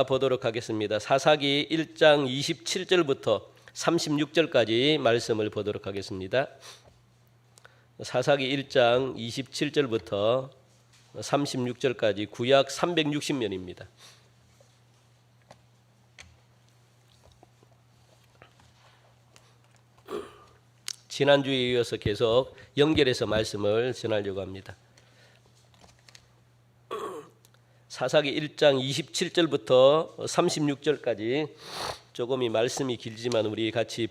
보도록 하겠습니다. 사사기 1장 27절부터 36절까지 말씀을 보도록 하겠습니다. 사사기 1장 27절부터 36절까지 구약 360면입니다. 지난주에 이어서 계속 연결해서 말씀을 전하려고 합니다. 사사기 1장 27절부터 36절까지 조금 이 말씀이 길지만 우리 같이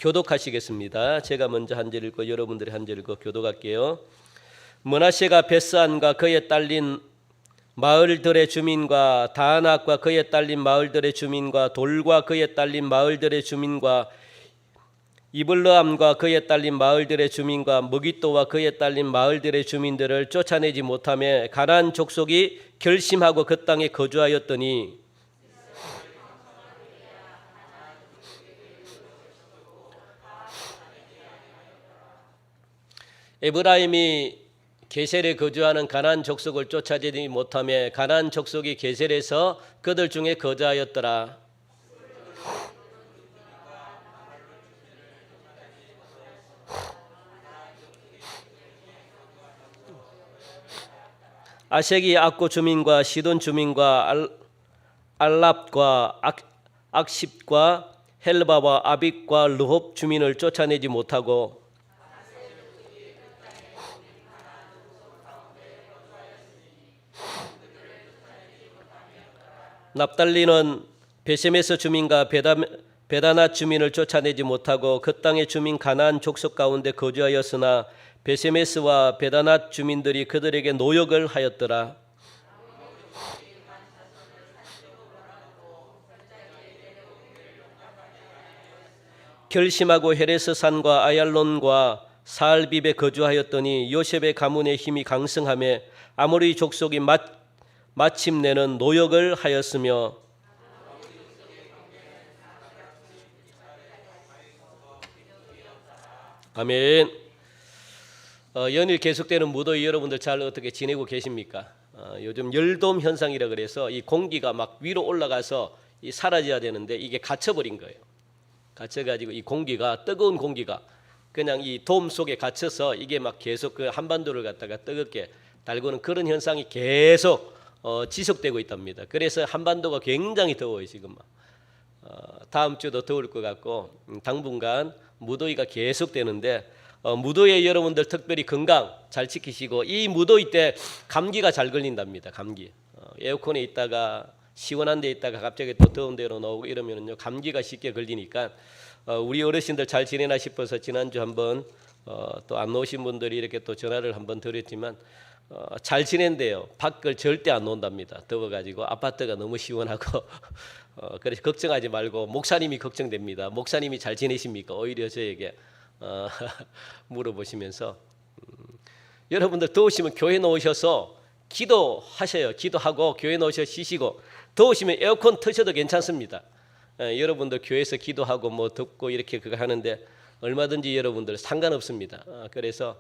교독하시겠습니다. 제가 먼저 한 절 읽고 여러분들이 한 절 읽고 교독할게요. 므낫세가 베스안과 그에 딸린 마을들의 주민과 다낙과 그에 딸린 마을들의 주민과 돌과 그에 딸린 마을들의 주민과 이블르암과 그에 딸린 마을들의 주민과 무깃도와 그에 딸린 마을들의 주민들을 쫓아내지 못하며 가나안 족속이 결심하고 그 땅에 거주하였더니 에브라임이 게셀에 거주하는 가나안 족속을 쫓아내지 못하며 가나안 족속이 게셀에서 그들 중에 거주하였더라. 아색이 악고 주민과 시돈 주민과 알랍과 악십과 헬바와 아빅과 르홉 주민을 쫓아내지 못하고 납달리는 베세메스 주민과 베다낫 주민을 쫓아내지 못하고 그 땅의 주민 가나안 족속 가운데 거주하였으나 베세메스와 베다낫 주민들이 그들에게 노역을 하였더라. 결심하고 헤레스 산과 아얄론과 사알빕에 거주하였더니 요셉의 가문의 힘이 강성하며 아모리 족속이 마침내는 노역을 하였으며 아멘. 연일 계속되는 무더위 여러분들 잘 어떻게 지내고 계십니까? 요즘 열돔 현상이라 그래서 이 공기가 막 위로 올라가서 사라져야 되는데 이게 갇혀버린 거예요. 갇혀가지고 이 공기가 뜨거운 공기가 그냥 이 돔 속에 갇혀서 이게 막 계속 그 한반도를 갖다가 뜨겁게 달구는 그런 현상이 계속 지속되고 있답니다. 그래서 한반도가 굉장히 더워요 지금. 다음 주도 더울 것 같고 당분간 무더위가 계속되는데 무더위에 여러분들 특별히 건강 잘 지키시고 이 무더위 때 감기가 잘 걸린답니다. 감기 에어컨에 있다가 시원한 데 있다가 갑자기 또 더운 데로 나오고 이러면요 감기가 쉽게 걸리니까 우리 어르신들 잘 지내나 싶어서 지난주 한번 또 안 오신 분들이 이렇게 또 전화를 한번 드렸지만 잘 지낸대요. 밖을 절대 안 논답니다. 더워가지고 아파트가 너무 시원하고 그래서 걱정하지 말고 목사님이 걱정됩니다. 목사님이 잘 지내십니까? 오히려 저에게 물어보시면서 여러분들 더우시면 교회 나오셔서 기도하셔요. 기도하고 교회 나오셔서 쉬시고 더우시면 에어컨 트셔도 괜찮습니다. 여러분들 교회에서 기도하고 뭐 덥고 이렇게 그거 하는데 얼마든지 여러분들 상관없습니다. 그래서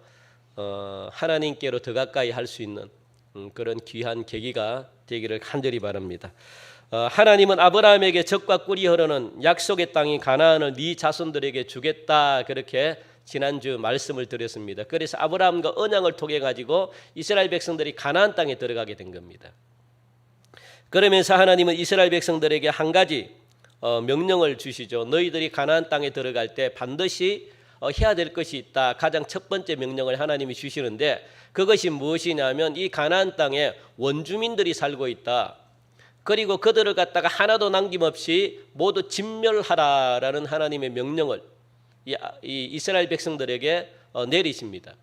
하나님께로 더 가까이 할 수 있는 그런 귀한 계기가 되기를 간절히 바랍니다. 하나님은 아브라함에게 젖과 꿀이 흐르는 약속의 땅인 가나안을 네 자손들에게 주겠다 그렇게 지난주 말씀을 드렸습니다. 그래서 아브라함과 언약을 통해 가지고 이스라엘 백성들이 가나안 땅에 들어가게 된 겁니다. 그러면서 하나님은 이스라엘 백성들에게 한 가지 명령을 주시죠. 너희들이 가나안 땅에 들어갈 때 반드시 해야 될 것이 있다. 가장 첫 번째 명령을 하나님이 주시는데 그것이 무엇이냐면 이 가나안 땅에 원주민들이 살고 있다. 그리고 그들을 갖다가 하나도 남김없이 모두 진멸하라라는 하나님의 명령을 이 이스라엘 백성들에게 내리십니다.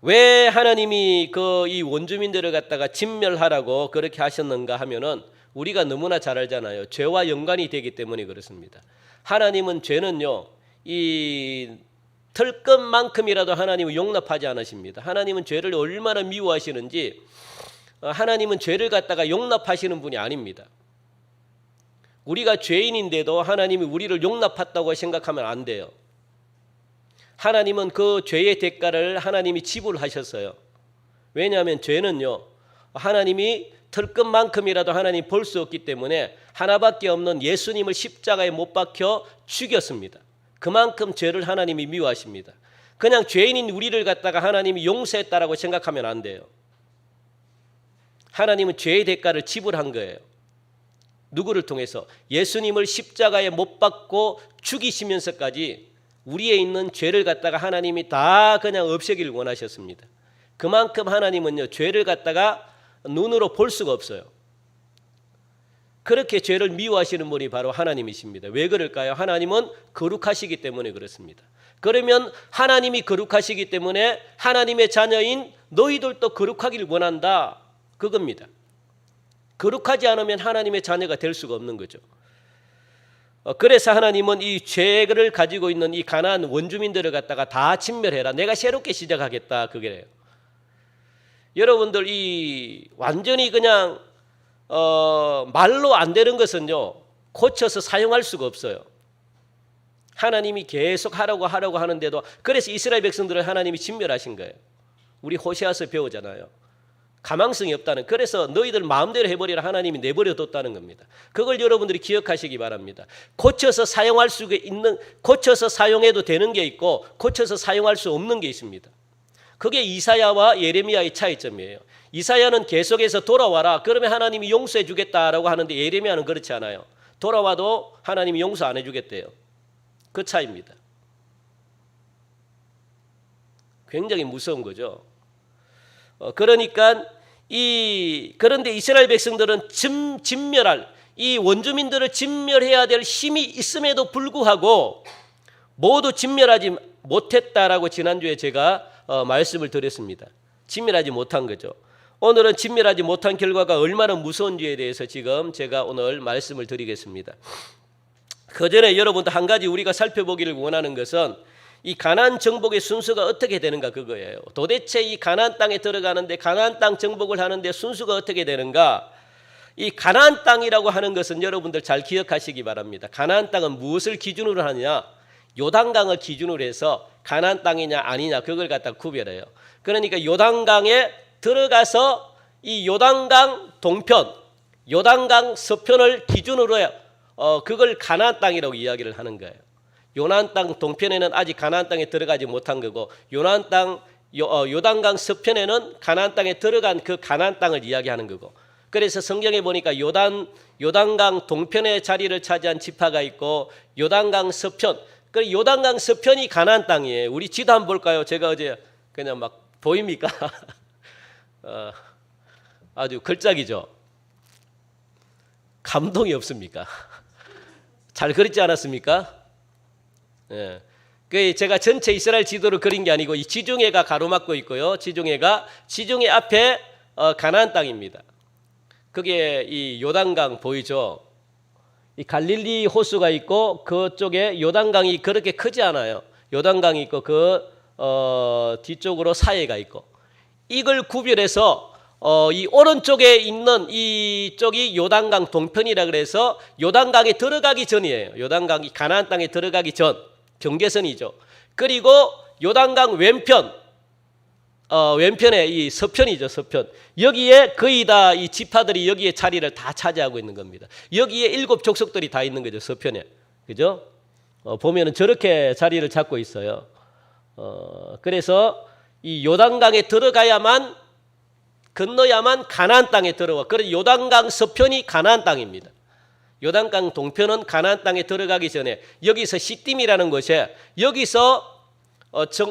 왜 하나님이 이 원주민들을 갖다가 진멸하라고 그렇게 하셨는가 하면은 우리가 너무나 잘 알잖아요. 죄와 연관이 되기 때문에 그렇습니다. 하나님은 죄는요 이 털끝만큼이라도 하나님은 용납하지 않으십니다. 하나님은 죄를 얼마나 미워하시는지 하나님은 죄를 갖다가 용납하시는 분이 아닙니다. 우리가 죄인인데도 하나님이 우리를 용납했다고 생각하면 안 돼요. 하나님은 그 죄의 대가를 하나님이 지불하셨어요. 왜냐하면 죄는요 하나님이 털끝만큼이라도 하나님 볼 수 없기 때문에 하나밖에 없는 예수님을 십자가에 못 박혀 죽였습니다. 그만큼 죄를 하나님이 미워하십니다. 그냥 죄인인 우리를 갖다가 하나님이 용서했다라고 생각하면 안 돼요. 하나님은 죄의 대가를 지불한 거예요. 누구를 통해서? 예수님을 십자가에 못 박고 죽이시면서까지 우리에 있는 죄를 갖다가 하나님이 다 그냥 없애기를 원하셨습니다. 그만큼 하나님은요, 죄를 갖다가 눈으로 볼 수가 없어요. 그렇게 죄를 미워하시는 분이 바로 하나님이십니다. 왜 그럴까요? 하나님은 거룩하시기 때문에 그렇습니다. 그러면 하나님이 거룩하시기 때문에 하나님의 자녀인 너희들도 거룩하기를 원한다, 그겁니다. 거룩하지 않으면 하나님의 자녀가 될 수가 없는 거죠. 그래서 하나님은 이 죄를 가지고 있는 이 가나안 원주민들을 갖다가 다 진멸해라, 내가 새롭게 시작하겠다, 그게래요. 여러분들, 이 완전히 그냥 말로 안 되는 것은요, 고쳐서 사용할 수가 없어요. 하나님이 계속 하라고 하는데도, 그래서 이스라엘 백성들을 하나님이 진멸하신 거예요. 우리 호세아서 배우잖아요. 가망성이 없다는, 그래서 너희들 마음대로 해버리라 하나님이 내버려 뒀다는 겁니다. 그걸 여러분들이 기억하시기 바랍니다. 고쳐서 사용할 수 있는, 고쳐서 사용해도 되는 게 있고 고쳐서 사용할 수 없는 게 있습니다. 그게 이사야와 예레미야의 차이점이에요. 이사야는 계속해서 돌아와라, 그러면 하나님이 용서해 주겠다라고 하는데 예레미야는 그렇지 않아요. 돌아와도 하나님이 용서 안 해주겠대요. 그 차이입니다. 굉장히 무서운 거죠. 그러니까 그런데 이스라엘 백성들은 진멸할, 이 원주민들을 진멸해야 될 힘이 있음에도 불구하고 모두 진멸하지 못했다라고 지난주에 제가 말씀을 드렸습니다. 진멸하지 못한 거죠. 오늘은 진멸하지 못한 결과가 얼마나 무서운지에 대해서 지금 제가 오늘 말씀을 드리겠습니다. 그 전에 여러분들 한 가지 우리가 살펴보기를 원하는 것은 이 가나안 정복의 순서가 어떻게 되는가, 그거예요. 도대체 이 가나안 땅에 들어가는데, 가나안 땅 정복을 하는데 순서가 어떻게 되는가? 이 가나안 땅이라고 하는 것은 여러분들 잘 기억하시기 바랍니다. 가나안 땅은 무엇을 기준으로 하느냐? 요단강을 기준으로 해서 가나안 땅이냐 아니냐, 그걸 갖다 구별해요. 그러니까 요단강에 들어가서 이 요단강 동편, 요단강 서편을 기준으로 그걸 가나안 땅이라고 이야기를 하는 거예요. 요단 땅 동편에는 아직 가나안 땅에 들어가지 못한 거고, 요단강 서편에는 가나안 땅에 들어간 그 가나안 땅을 이야기하는 거고. 그래서 성경에 보니까 요단강 동편의 자리를 차지한 지파가 있고, 요단강 서편, 그 요단강 서편이 가나안 땅이에요. 우리 지도 한번 볼까요? 제가 어제 그냥 막 보입니까? 아주 걸작이죠. 감동이 없습니까? 잘 그렸지 않았습니까? 예. 그 제가 전체 이스라엘 지도를 그린 게 아니고 이 지중해가 가로막고 있고요. 지중해 앞에 가나안 땅입니다. 그게 이 요단강 보이죠? 이 갈릴리 호수가 있고 그쪽에 요단강이 그렇게 크지 않아요. 요단강이 있고 그 뒤쪽으로 사해가 있고, 이걸 구별해서 이 오른쪽에 있는 이쪽이 요단강 동편이라 그래서 요단강에 들어가기 전이에요. 요단강이 가나안 땅에 들어가기 전 경계선이죠. 그리고 요단강 왼편에 이 서편이죠, 서편. 여기에 거의 다 이 지파들이 여기에 자리를 다 차지하고 있는 겁니다. 여기에 7 족속들이 다 있는 거죠, 서편에. 그죠? 보면은 저렇게 자리를 잡고 있어요. 그래서 이 요단강에 건너야만 가나안 땅에 들어와. 그래서 요단강 서편이 가나안 땅입니다. 요단강 동편은 가나안 땅에 들어가기 전에 여기서 시딤이라는 곳에, 여기서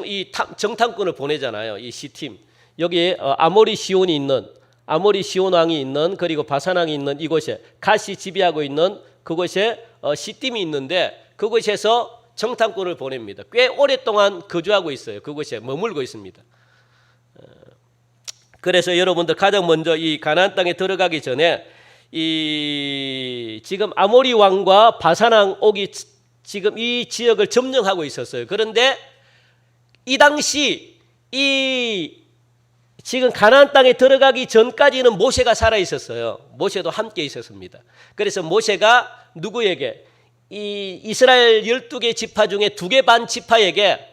이 정탐꾼을 보내잖아요. 이 시딤. 여기에 아모리 시온이 있는, 아모리 시온 왕이 있는, 그리고 바산 왕이 있는 이곳에, 갓이 지배하고 있는 그곳에 시딤이 있는데 그곳에서 정탐꾼을 보냅니다. 꽤 오랫동안 거주하고 있어요. 그곳에 머물고 있습니다. 그래서 여러분들 가장 먼저 이 가나안 땅에 들어가기 전에 지금 아모리 왕과 바산 왕 옥이 지금 이 지역을 점령하고 있었어요. 그런데 이 당시 지금 가나안 땅에 들어가기 전까지는 모세가 살아 있었어요. 모세도 함께 있었습니다. 그래서 모세가 누구에게? 이 이스라엘 12개 지파 중에 2개 반 지파에게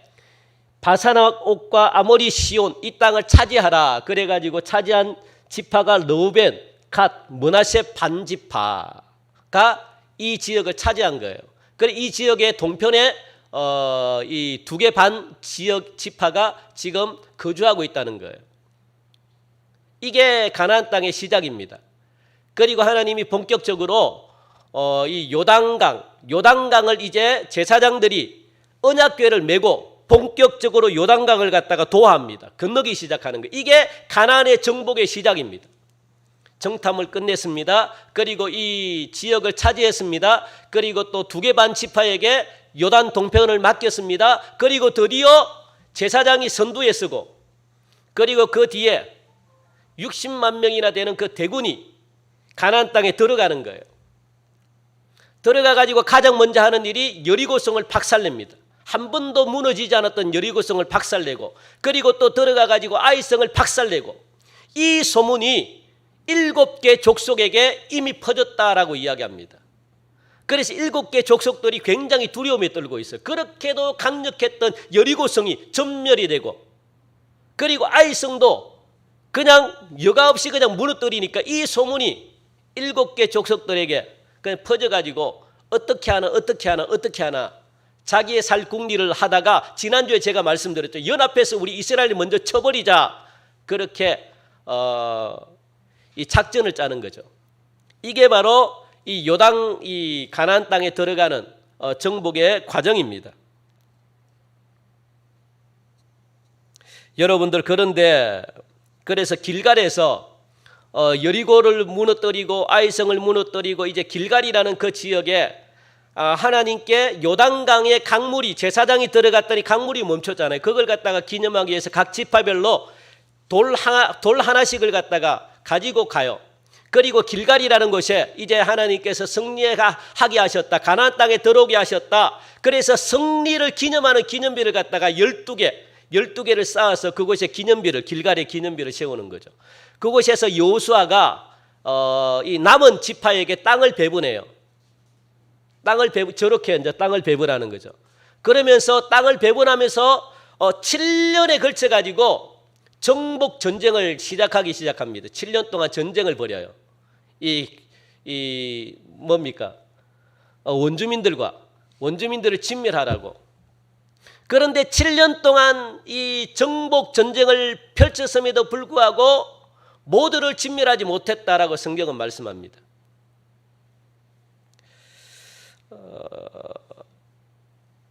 바산 옥과 아모리 시온 이 땅을 차지하라. 그래가지고 차지한 지파가 르우벤, 갓 므낫세 반지파가 이 지역을 차지한 거예요. 그래서 이 지역의 동편에 이 2개 반 지역 지파가 지금 거주하고 있다는 거예요. 이게 가나안 땅의 시작입니다. 그리고 하나님이 본격적으로 이 요단강을 이제 제사장들이 언약궤를 메고 본격적으로 요단강을 갖다가 도하합니다. 건너기 시작하는 거예요. 이게 가나안의 정복의 시작입니다. 정탐을 끝냈습니다. 그리고 이 지역을 차지했습니다. 그리고 또 2개 반 지파에게 요단 동편을 맡겼습니다. 그리고 드디어 제사장이 선두에 서고, 그리고 그 뒤에 60만 명이나 되는 그 대군이 가나안 땅에 들어가는 거예요. 들어가 가지고 가장 먼저 하는 일이 여리고성을 박살냅니다. 한 번도 무너지지 않았던 여리고성을 박살내고, 그리고 또 들어가 가지고 아이성을 박살내고, 이 소문이 7개 족속에게 이미 퍼졌다라고 이야기합니다. 그래서 7개 족속들이 굉장히 두려움에 떨고 있어요. 그렇게도 강력했던 여리고성이 전멸이 되고, 그리고 아이성도 그냥 여과 없이 그냥 무너뜨리니까 이 소문이 7개 족속들에게 그냥 퍼져가지고 어떻게 하나 자기의 살 궁리를 하다가, 지난주에 제가 말씀드렸죠. 연합해서 우리 이스라엘을 먼저 쳐버리자, 그렇게 이 작전을 짜는 거죠. 이게 바로 이 가나안 땅에 들어가는 정복의 과정입니다. 여러분들, 그런데 그래서 길갈에서 여리고를 무너뜨리고 아이성을 무너뜨리고 이제 길갈이라는 그 지역에 하나님께 요단강의 강물이, 제사장이 들어갔더니 강물이 멈췄잖아요. 그걸 갖다가 기념하기 위해서 각 지파별로 돌 하나씩을 갖다가 가지고 가요. 그리고 길갈이라는 곳에 이제 하나님께서 승리하게 하셨다, 가나안 땅에 들어오게 하셨다. 그래서 승리를 기념하는 기념비를 갖다가 12개를 쌓아서 그곳에 길갈의 기념비를 세우는 거죠. 그곳에서 여호수아가 이 남은 지파에게 땅을 배분해요. 저렇게 이제 땅을 배분하는 거죠. 그러면서 땅을 배분하면서 7년에 걸쳐 가지고 정복 전쟁을 시작합니다. 7년 동안 전쟁을 벌여요. 뭡니까? 원주민들을 진멸하라고. 그런데 7년 동안 이 정복 전쟁을 펼쳤음에도 불구하고 모두를 진멸하지 못했다라고 성경은 말씀합니다.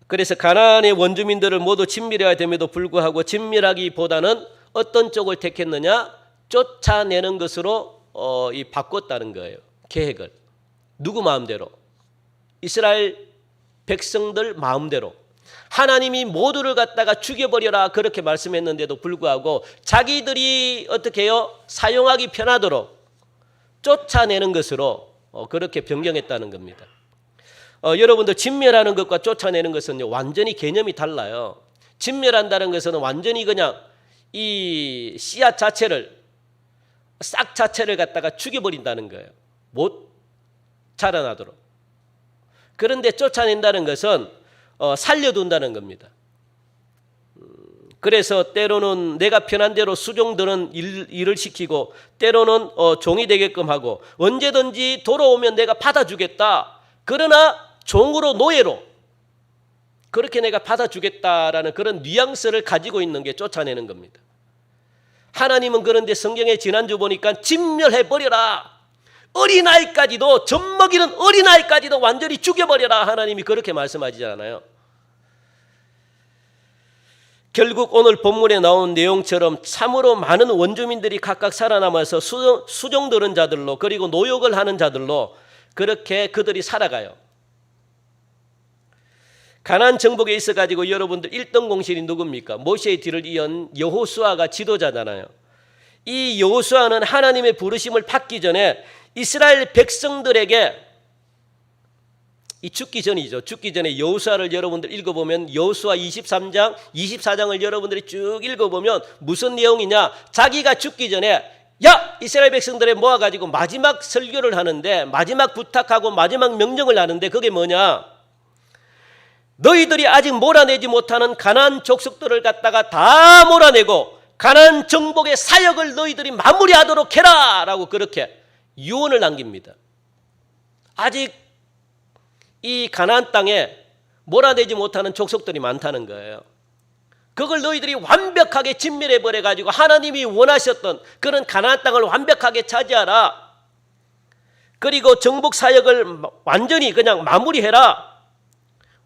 그래서 가나안의 원주민들을 모두 진멸해야 됨에도 불구하고 진멸하기보다는 어떤 쪽을 택했느냐? 쫓아내는 것으로 바꿨다는 거예요. 계획을. 누구 마음대로? 이스라엘 백성들 마음대로. 하나님이 모두를 갖다가 죽여버려라 그렇게 말씀했는데도 불구하고 자기들이 어떻게 해요? 사용하기 편하도록 쫓아내는 것으로 그렇게 변경했다는 겁니다. 여러분들, 진멸하는 것과 쫓아내는 것은 완전히 개념이 달라요. 진멸한다는 것은 완전히 그냥 이 씨앗 자체를, 싹 자체를 갖다가 죽여버린다는 거예요. 못 자라나도록. 그런데 쫓아낸다는 것은 살려둔다는 겁니다. 그래서 때로는 내가 편한 대로 수종들은 일을 시키고, 때로는 종이 되게끔 하고, 언제든지 돌아오면 내가 받아주겠다. 그러나 종으로, 노예로 그렇게 내가 받아주겠다라는 그런 뉘앙스를 가지고 있는 게 쫓아내는 겁니다. 하나님은 그런데 성경에 지난주 보니까 진멸해버려라, 어린아이까지도, 젖먹이는 어린아이까지도 완전히 죽여버려라, 하나님이 그렇게 말씀하시잖아요. 결국 오늘 본문에 나온 내용처럼 참으로 많은 원주민들이 각각 살아남아서 수종 들은 자들로, 그리고 노역을 하는 자들로 그렇게 그들이 살아가요. 가나안 정복에 있어 가지고 여러분들 1등 공신이 누굽니까? 모세의 뒤를 이은 여호수아가 지도자잖아요. 이 여호수아는 하나님의 부르심을 받기 전에 이스라엘 백성들에게, 이 죽기 전이죠. 죽기 전에 여호수아를 여러분들 읽어보면, 여호수아 23장, 24장을 여러분들이 쭉 읽어보면 무슨 내용이냐? 자기가 죽기 전에 이스라엘 백성들에 모아가지고 마지막 설교를 하는데, 마지막 부탁하고 마지막 명령을 하는데, 그게 뭐냐? 너희들이 아직 몰아내지 못하는 가나안 족속들을 갖다가 다 몰아내고 가나안 정복의 사역을 너희들이 마무리하도록 해라 라고 그렇게 유언을 남깁니다. 아직 이 가나안 땅에 몰아내지 못하는 족속들이 많다는 거예요. 그걸 너희들이 완벽하게 진멸해 버려 가지고 하나님이 원하셨던 그런 가나안 땅을 완벽하게 차지하라. 그리고 정복 사역을 완전히 그냥 마무리해라.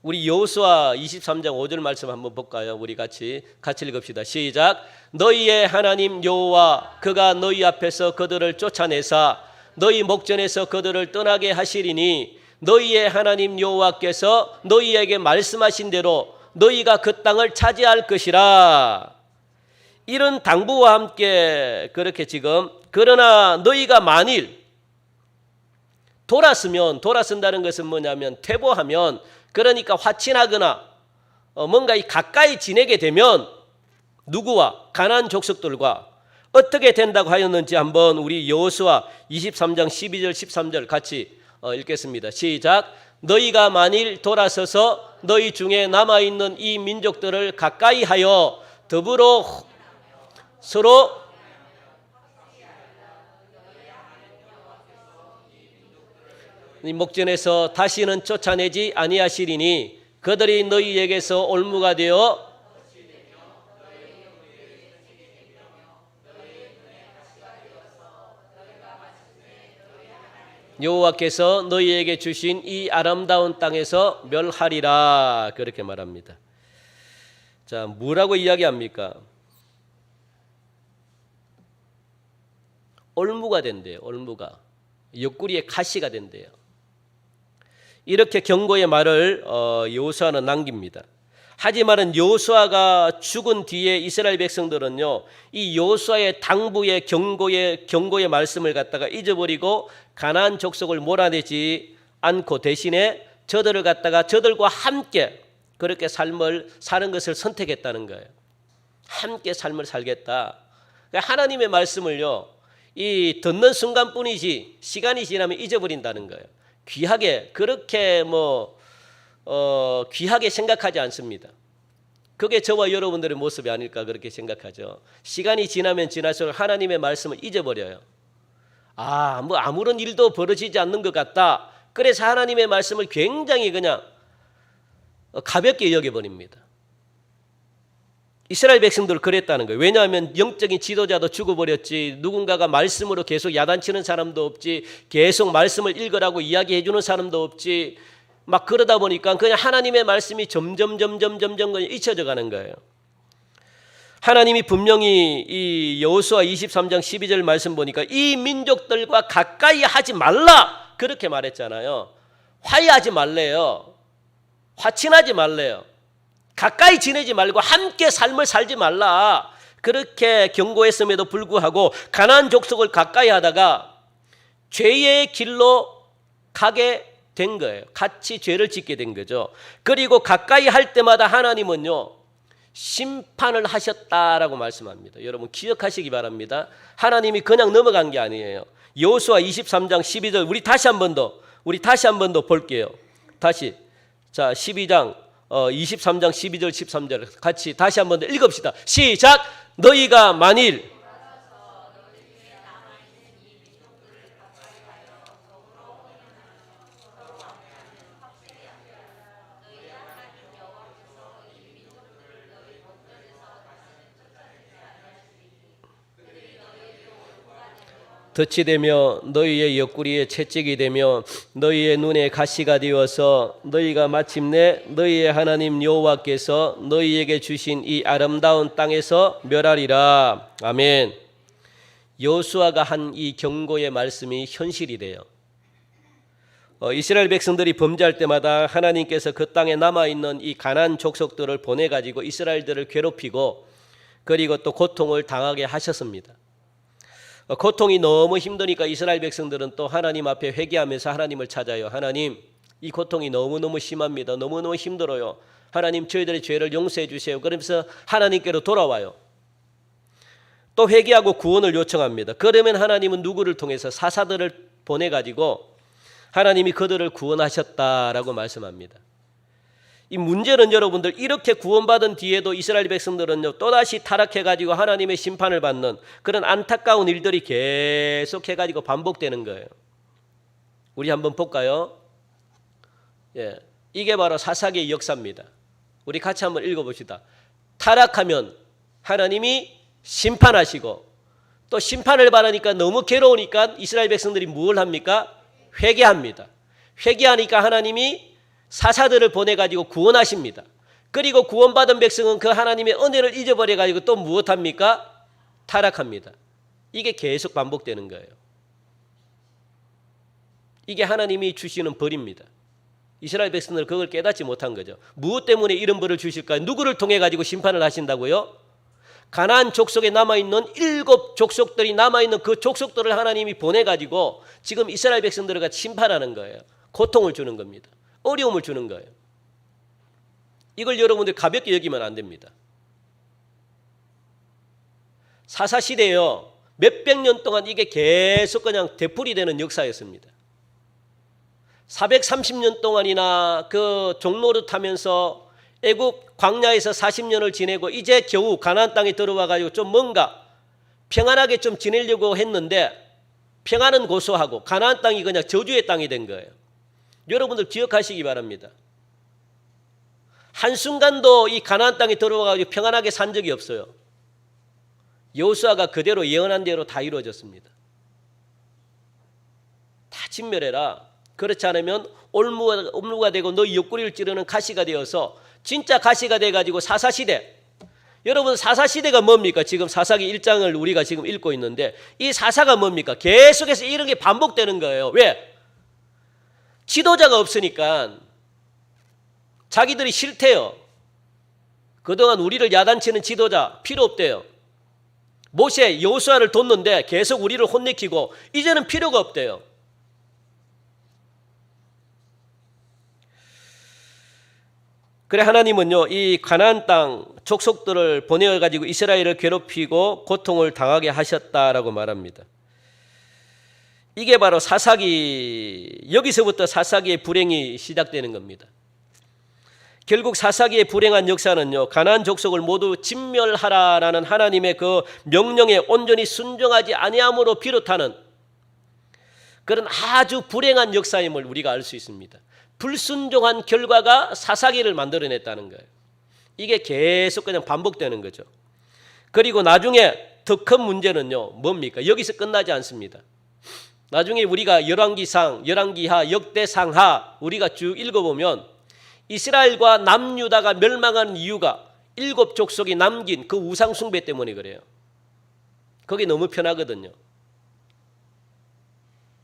우리 여호수아 23장 5절 말씀 한번 볼까요? 우리 같이 읽읍시다. 시작. 너희의 하나님 여호와 그가 너희 앞에서 그들을 쫓아내사 너희 목전에서 그들을 떠나게 하시리니 너희의 하나님 여호와께서 너희에게 말씀하신 대로 너희가 그 땅을 차지할 것이라. 이런 당부와 함께 그렇게 지금 그러나 너희가 만일 돌아선다는 것은 뭐냐면 퇴보하면 그러니까 화친하거나 뭔가 가까이 지내게 되면 누구와 가나안 족속들과 어떻게 된다고 하였는지 한번 우리 여호수아 23장 12절 13절 같이 읽겠습니다. 시작. 너희가 만일 돌아서서 너희 중에 남아있는 이 민족들을 가까이 하여 더불어 서로 목전에서 다시는 쫓아내지 아니하시리니 그들이 너희에게서 올무가 되어 여호와께서 너희에게 주신 이 아름다운 땅에서 멸하리라. 그렇게 말합니다. 자, 뭐라고 이야기합니까? 올무가 된대요. 올무가 옆구리에 가시가 된대요. 이렇게 경고의 말을 여호수아는 남깁니다. 하지만은 여호수아가 죽은 뒤에 이스라엘 백성들은요, 이 여호수아의 당부의 경고의 말씀을 갖다가 잊어버리고 가나안 족속을 몰아내지 않고 대신에 저들과 함께 그렇게 삶을 사는 것을 선택했다는 거예요. 함께 삶을 살겠다. 하나님의 말씀을요, 이 듣는 순간뿐이지 시간이 지나면 잊어버린다는 거예요. 귀하게 그렇게 귀하게 생각하지 않습니다. 그게 저와 여러분들의 모습이 아닐까 그렇게 생각하죠. 시간이 지나면 지날수록 하나님의 말씀을 잊어버려요. 아무런 일도 벌어지지 않는 것 같다. 그래서 하나님의 말씀을 굉장히 그냥 가볍게 여겨버립니다. 이스라엘 백성들 그랬다는 거예요. 왜냐하면 영적인 지도자도 죽어버렸지, 누군가가 말씀으로 계속 야단치는 사람도 없지, 계속 말씀을 읽으라고 이야기해 주는 사람도 없지, 막 그러다 보니까 그냥 하나님의 말씀이 점점 잊혀져 가는 거예요. 하나님이 분명히 이 여호수아 23장 12절 말씀 보니까 이 민족들과 가까이 하지 말라 그렇게 말했잖아요. 화해하지 말래요. 화친하지 말래요. 가까이 지내지 말고 함께 삶을 살지 말라 그렇게 경고했음에도 불구하고 가나안 족속을 가까이 하다가 죄의 길로 가게 된 거예요. 같이 죄를 짓게 된 거죠. 그리고 가까이 할 때마다 하나님은요, 심판을 하셨다라고 말씀합니다. 여러분 기억하시기 바랍니다. 하나님이 그냥 넘어간 게 아니에요. 여호수아 23장 12절 우리 다시 한 번 더 볼게요. 다시 12장 23장 12절 13절 같이 다시 한 번 더 읽읍시다. 시작. 너희가 만일 덫이 되며 너희의 옆구리에 채찍이 되며 너희의 눈에 가시가 되어서 너희가 마침내 너희의 하나님 여호와께서 너희에게 주신 이 아름다운 땅에서 멸하리라. 아멘. 여호수아가 한 이 경고의 말씀이 현실이 돼요. 이스라엘 백성들이 범죄할 때마다 하나님께서 그 땅에 남아있는 이 가나안 족속들을 보내가지고 이스라엘들을 괴롭히고 그리고 또 고통을 당하게 하셨습니다. 고통이 너무 힘드니까 이스라엘 백성들은 또 하나님 앞에 회개하면서 하나님을 찾아요. 하나님, 이 고통이 너무너무 심합니다. 너무너무 힘들어요. 하나님, 저희들의 죄를 용서해 주세요. 그러면서 하나님께로 돌아와요. 또 회개하고 구원을 요청합니다. 그러면 하나님은 누구를 통해서 사사들을 보내가지고 하나님이 그들을 구원하셨다라고 말씀합니다. 이 문제는 여러분들 이렇게 구원받은 뒤에도 이스라엘 백성들은요 또다시 타락해가지고 하나님의 심판을 받는 그런 안타까운 일들이 계속해가지고 반복되는 거예요. 우리 한번 볼까요? 예, 이게 바로 사사기의 역사입니다. 우리 같이 한번 읽어봅시다. 타락하면 하나님이 심판하시고 또 심판을 받으니까 너무 괴로우니까 이스라엘 백성들이 뭘 합니까? 회개합니다. 회개하니까 하나님이 사사들을 보내가지고 구원하십니다. 그리고 구원받은 백성은 그 하나님의 은혜를 잊어버려가지고 또 무엇합니까? 타락합니다. 이게 계속 반복되는 거예요. 이게 하나님이 주시는 벌입니다. 이스라엘 백성들은 그걸 깨닫지 못한 거죠. 무엇 때문에 이런 벌을 주실까요? 누구를 통해 가지고 심판을 하신다고요? 가나안 족속에 남아있는 7 족속들이 남아있는 그 족속들을 하나님이 보내가지고 지금 이스라엘 백성들을 같이 심판하는 거예요. 고통을 주는 겁니다. 어려움을 주는 거예요. 이걸 여러분들 가볍게 여기면 안 됩니다. 사사시대에요. 몇백 년 동안 이게 계속 그냥 되풀이되는 역사였습니다. 430년 동안이나 그 종노릇 하면서 애굽 광야에서 40년을 지내고 이제 겨우 가나안 땅에 들어와 가지고 좀 뭔가 평안하게 좀 지내려고 했는데 평안은 고소하고 가나안 땅이 그냥 저주의 땅이 된 거예요. 여러분들 기억하시기 바랍니다. 한순간도 이 가나안 땅에 들어와 가지고 평안하게 산 적이 없어요. 여호수아가 그대로 예언한 대로 다 이루어졌습니다. 다 진멸해라. 그렇지 않으면 올무가 되고 너 옆구리를 찌르는 가시가 되어서 진짜 가시가 돼가지고 사사시대. 여러분 사사시대가 뭡니까? 지금 사사기 1장을 우리가 지금 읽고 있는데 이 사사가 뭡니까? 계속해서 이런 게 반복되는 거예요. 왜? 지도자가 없으니까 자기들이 싫대요. 그동안 우리를 야단치는 지도자 필요 없대요. 모세 여호수아를 뒀는데 계속 우리를 혼내키고 이제는 필요가 없대요. 그래 하나님은요 이 가나안 땅 족속들을 보내가지고 이스라엘을 괴롭히고 고통을 당하게 하셨다라고 말합니다. 이게 바로 사사기, 여기서부터 사사기의 불행이 시작되는 겁니다. 결국 사사기의 불행한 역사는요 가나안 족속을 모두 진멸하라라는 하나님의 그 명령에 온전히 순종하지 아니함으로 비롯하는 그런 아주 불행한 역사임을 우리가 알 수 있습니다. 불순종한 결과가 사사기를 만들어냈다는 거예요. 이게 계속 그냥 반복되는 거죠. 그리고 나중에 더 큰 문제는요 뭡니까? 여기서 끝나지 않습니다. 나중에 우리가 열왕기상, 열왕기하, 역대상하 우리가 쭉 읽어보면 이스라엘과 남유다가 멸망한 이유가 7 족속이 남긴 그 우상 숭배 때문에 그래요. 거기 너무 편하거든요.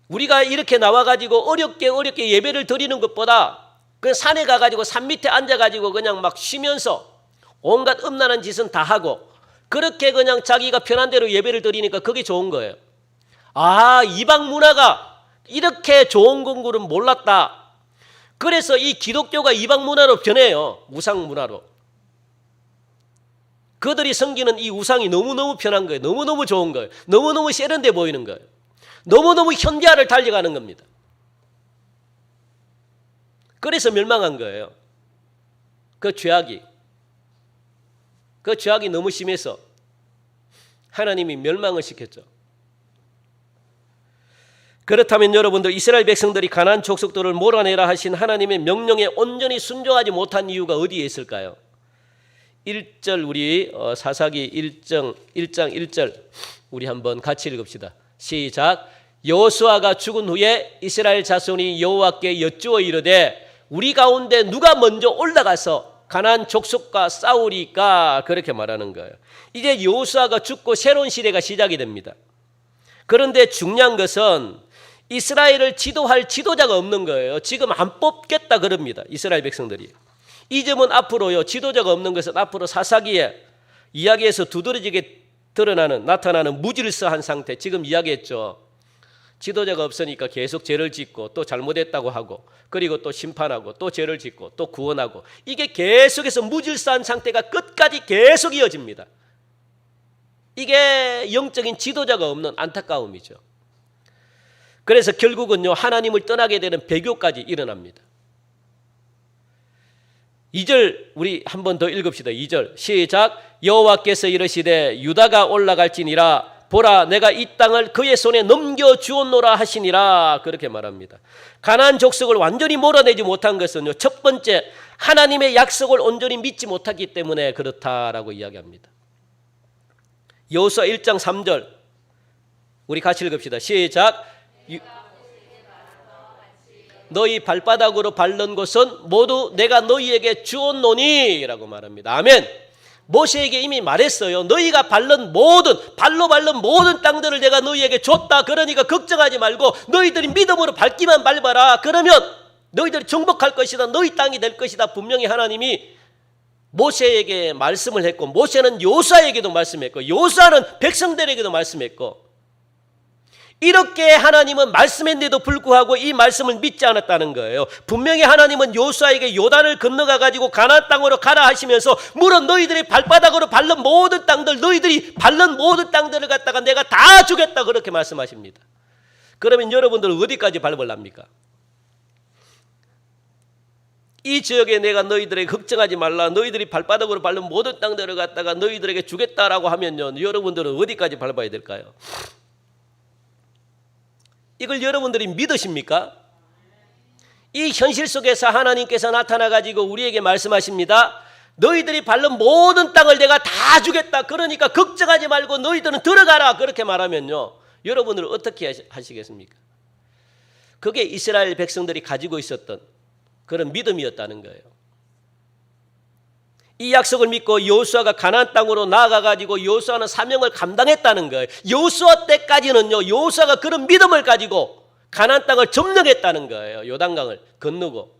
우리가 이렇게 나와가지고 어렵게 예배를 드리는 것보다 그 산에 가가지고 산 밑에 앉아가지고 그냥 막 쉬면서 온갖 음란한 짓은 다 하고 그렇게 그냥 자기가 편한 대로 예배를 드리니까 그게 좋은 거예요. 아, 이방 문화가 이렇게 좋은 건 줄은 몰랐다. 그래서 이 기독교가 이방 문화로 변해요. 우상 문화로. 그들이 섬기는 이 우상이 너무너무 편한 거예요. 너무너무 좋은 거예요. 너무너무 세련돼 보이는 거예요. 너무너무 현대화를 달려가는 겁니다. 그래서 멸망한 거예요. 그 죄악이 너무 심해서 하나님이 멸망을 시켰죠. 그렇다면 여러분들 이스라엘 백성들이 가나안 족속들을 몰아내라 하신 하나님의 명령에 온전히 순종하지 못한 이유가 어디에 있을까요? 1절 우리 사사기 1장 1절 우리 한번 같이 읽읍시다. 시작. 여호수아가 죽은 후에 이스라엘 자손이 여호와께 여쭈어 이르되 우리 가운데 누가 먼저 올라가서 가나안 족속과 싸우리까? 그렇게 말하는 거예요. 이제 여호수아가 죽고 새로운 시대가 시작이 됩니다. 그런데 중요한 것은 이스라엘을 지도할 지도자가 없는 거예요. 지금 안 뽑겠다 그럽니다. 이스라엘 백성들이. 이 점은 앞으로요. 지도자가 없는 것은 앞으로 사사기에 이야기에서 두드러지게 나타나는 무질서한 상태. 지금 이야기했죠. 지도자가 없으니까 계속 죄를 짓고 또 잘못했다고 하고 그리고 또 심판하고 또 죄를 짓고 또 구원하고 이게 계속해서 무질서한 상태가 끝까지 계속 이어집니다. 이게 영적인 지도자가 없는 안타까움이죠. 그래서 결국은요 하나님을 떠나게 되는 배교까지 일어납니다. 2절 우리 한 번 더 읽읍시다. 2절 시작. 여호와께서 이르시되 유다가 올라갈지니라 보라 내가 이 땅을 그의 손에 넘겨주었노라 하시니라. 그렇게 말합니다. 가나안 족속을 완전히 몰아내지 못한 것은요, 첫 번째 하나님의 약속을 온전히 믿지 못하기 때문에 그렇다라고 이야기합니다. 여호수아 1장 3절 우리 같이 읽읍시다. 시작. 너희 발바닥으로 밟는 곳은 모두 내가 너희에게 주었노니 라고 말합니다. 아멘. 모세에게 이미 말했어요. 너희가 발로 밟는 모든 땅들을 내가 너희에게 줬다. 그러니까 걱정하지 말고 너희들이 믿음으로 밟기만 밟아라. 그러면 너희들이 정복할 것이다. 너희 땅이 될 것이다. 분명히 하나님이 모세에게 말씀을 했고, 모세는 여호수아에게도 말씀했고, 여호수아는 백성들에게도 말씀했고, 이렇게 하나님은 말씀했는데도 불구하고 이 말씀을 믿지 않았다는 거예요. 분명히 하나님은 여호수아에게 요단을 건너가 가지고 가나안 땅으로 가라 하시면서, 물론 너희들이 발바닥으로 밟는 모든 땅들, 너희들이 밟는 모든 땅들을 갖다가 내가 다 주겠다 그렇게 말씀하십니다. 그러면 여러분들은 어디까지 밟을랍니까? 이 지역에 내가 너희들에게 걱정하지 말라, 너희들이 발바닥으로 밟는 모든 땅들을 갖다가 너희들에게 주겠다라고 하면요, 여러분들은 어디까지 밟아야 될까요? 이걸 여러분들이 믿으십니까? 이 현실 속에서 하나님께서 나타나가지고 우리에게 말씀하십니다. 너희들이 밟는 모든 땅을 내가 다 주겠다. 그러니까 걱정하지 말고 너희들은 들어가라. 그렇게 말하면요, 여러분들은 어떻게 하시겠습니까? 그게 이스라엘 백성들이 가지고 있었던 그런 믿음이었다는 거예요. 이 약속을 믿고 여호수아가 가나안 땅으로 나아가가지고 여호수아는 사명을 감당했다는 거예요. 여호수아 때까지는요, 여호수아가 그런 믿음을 가지고 가나안 땅을 점령했다는 거예요. 요단강을 건너고.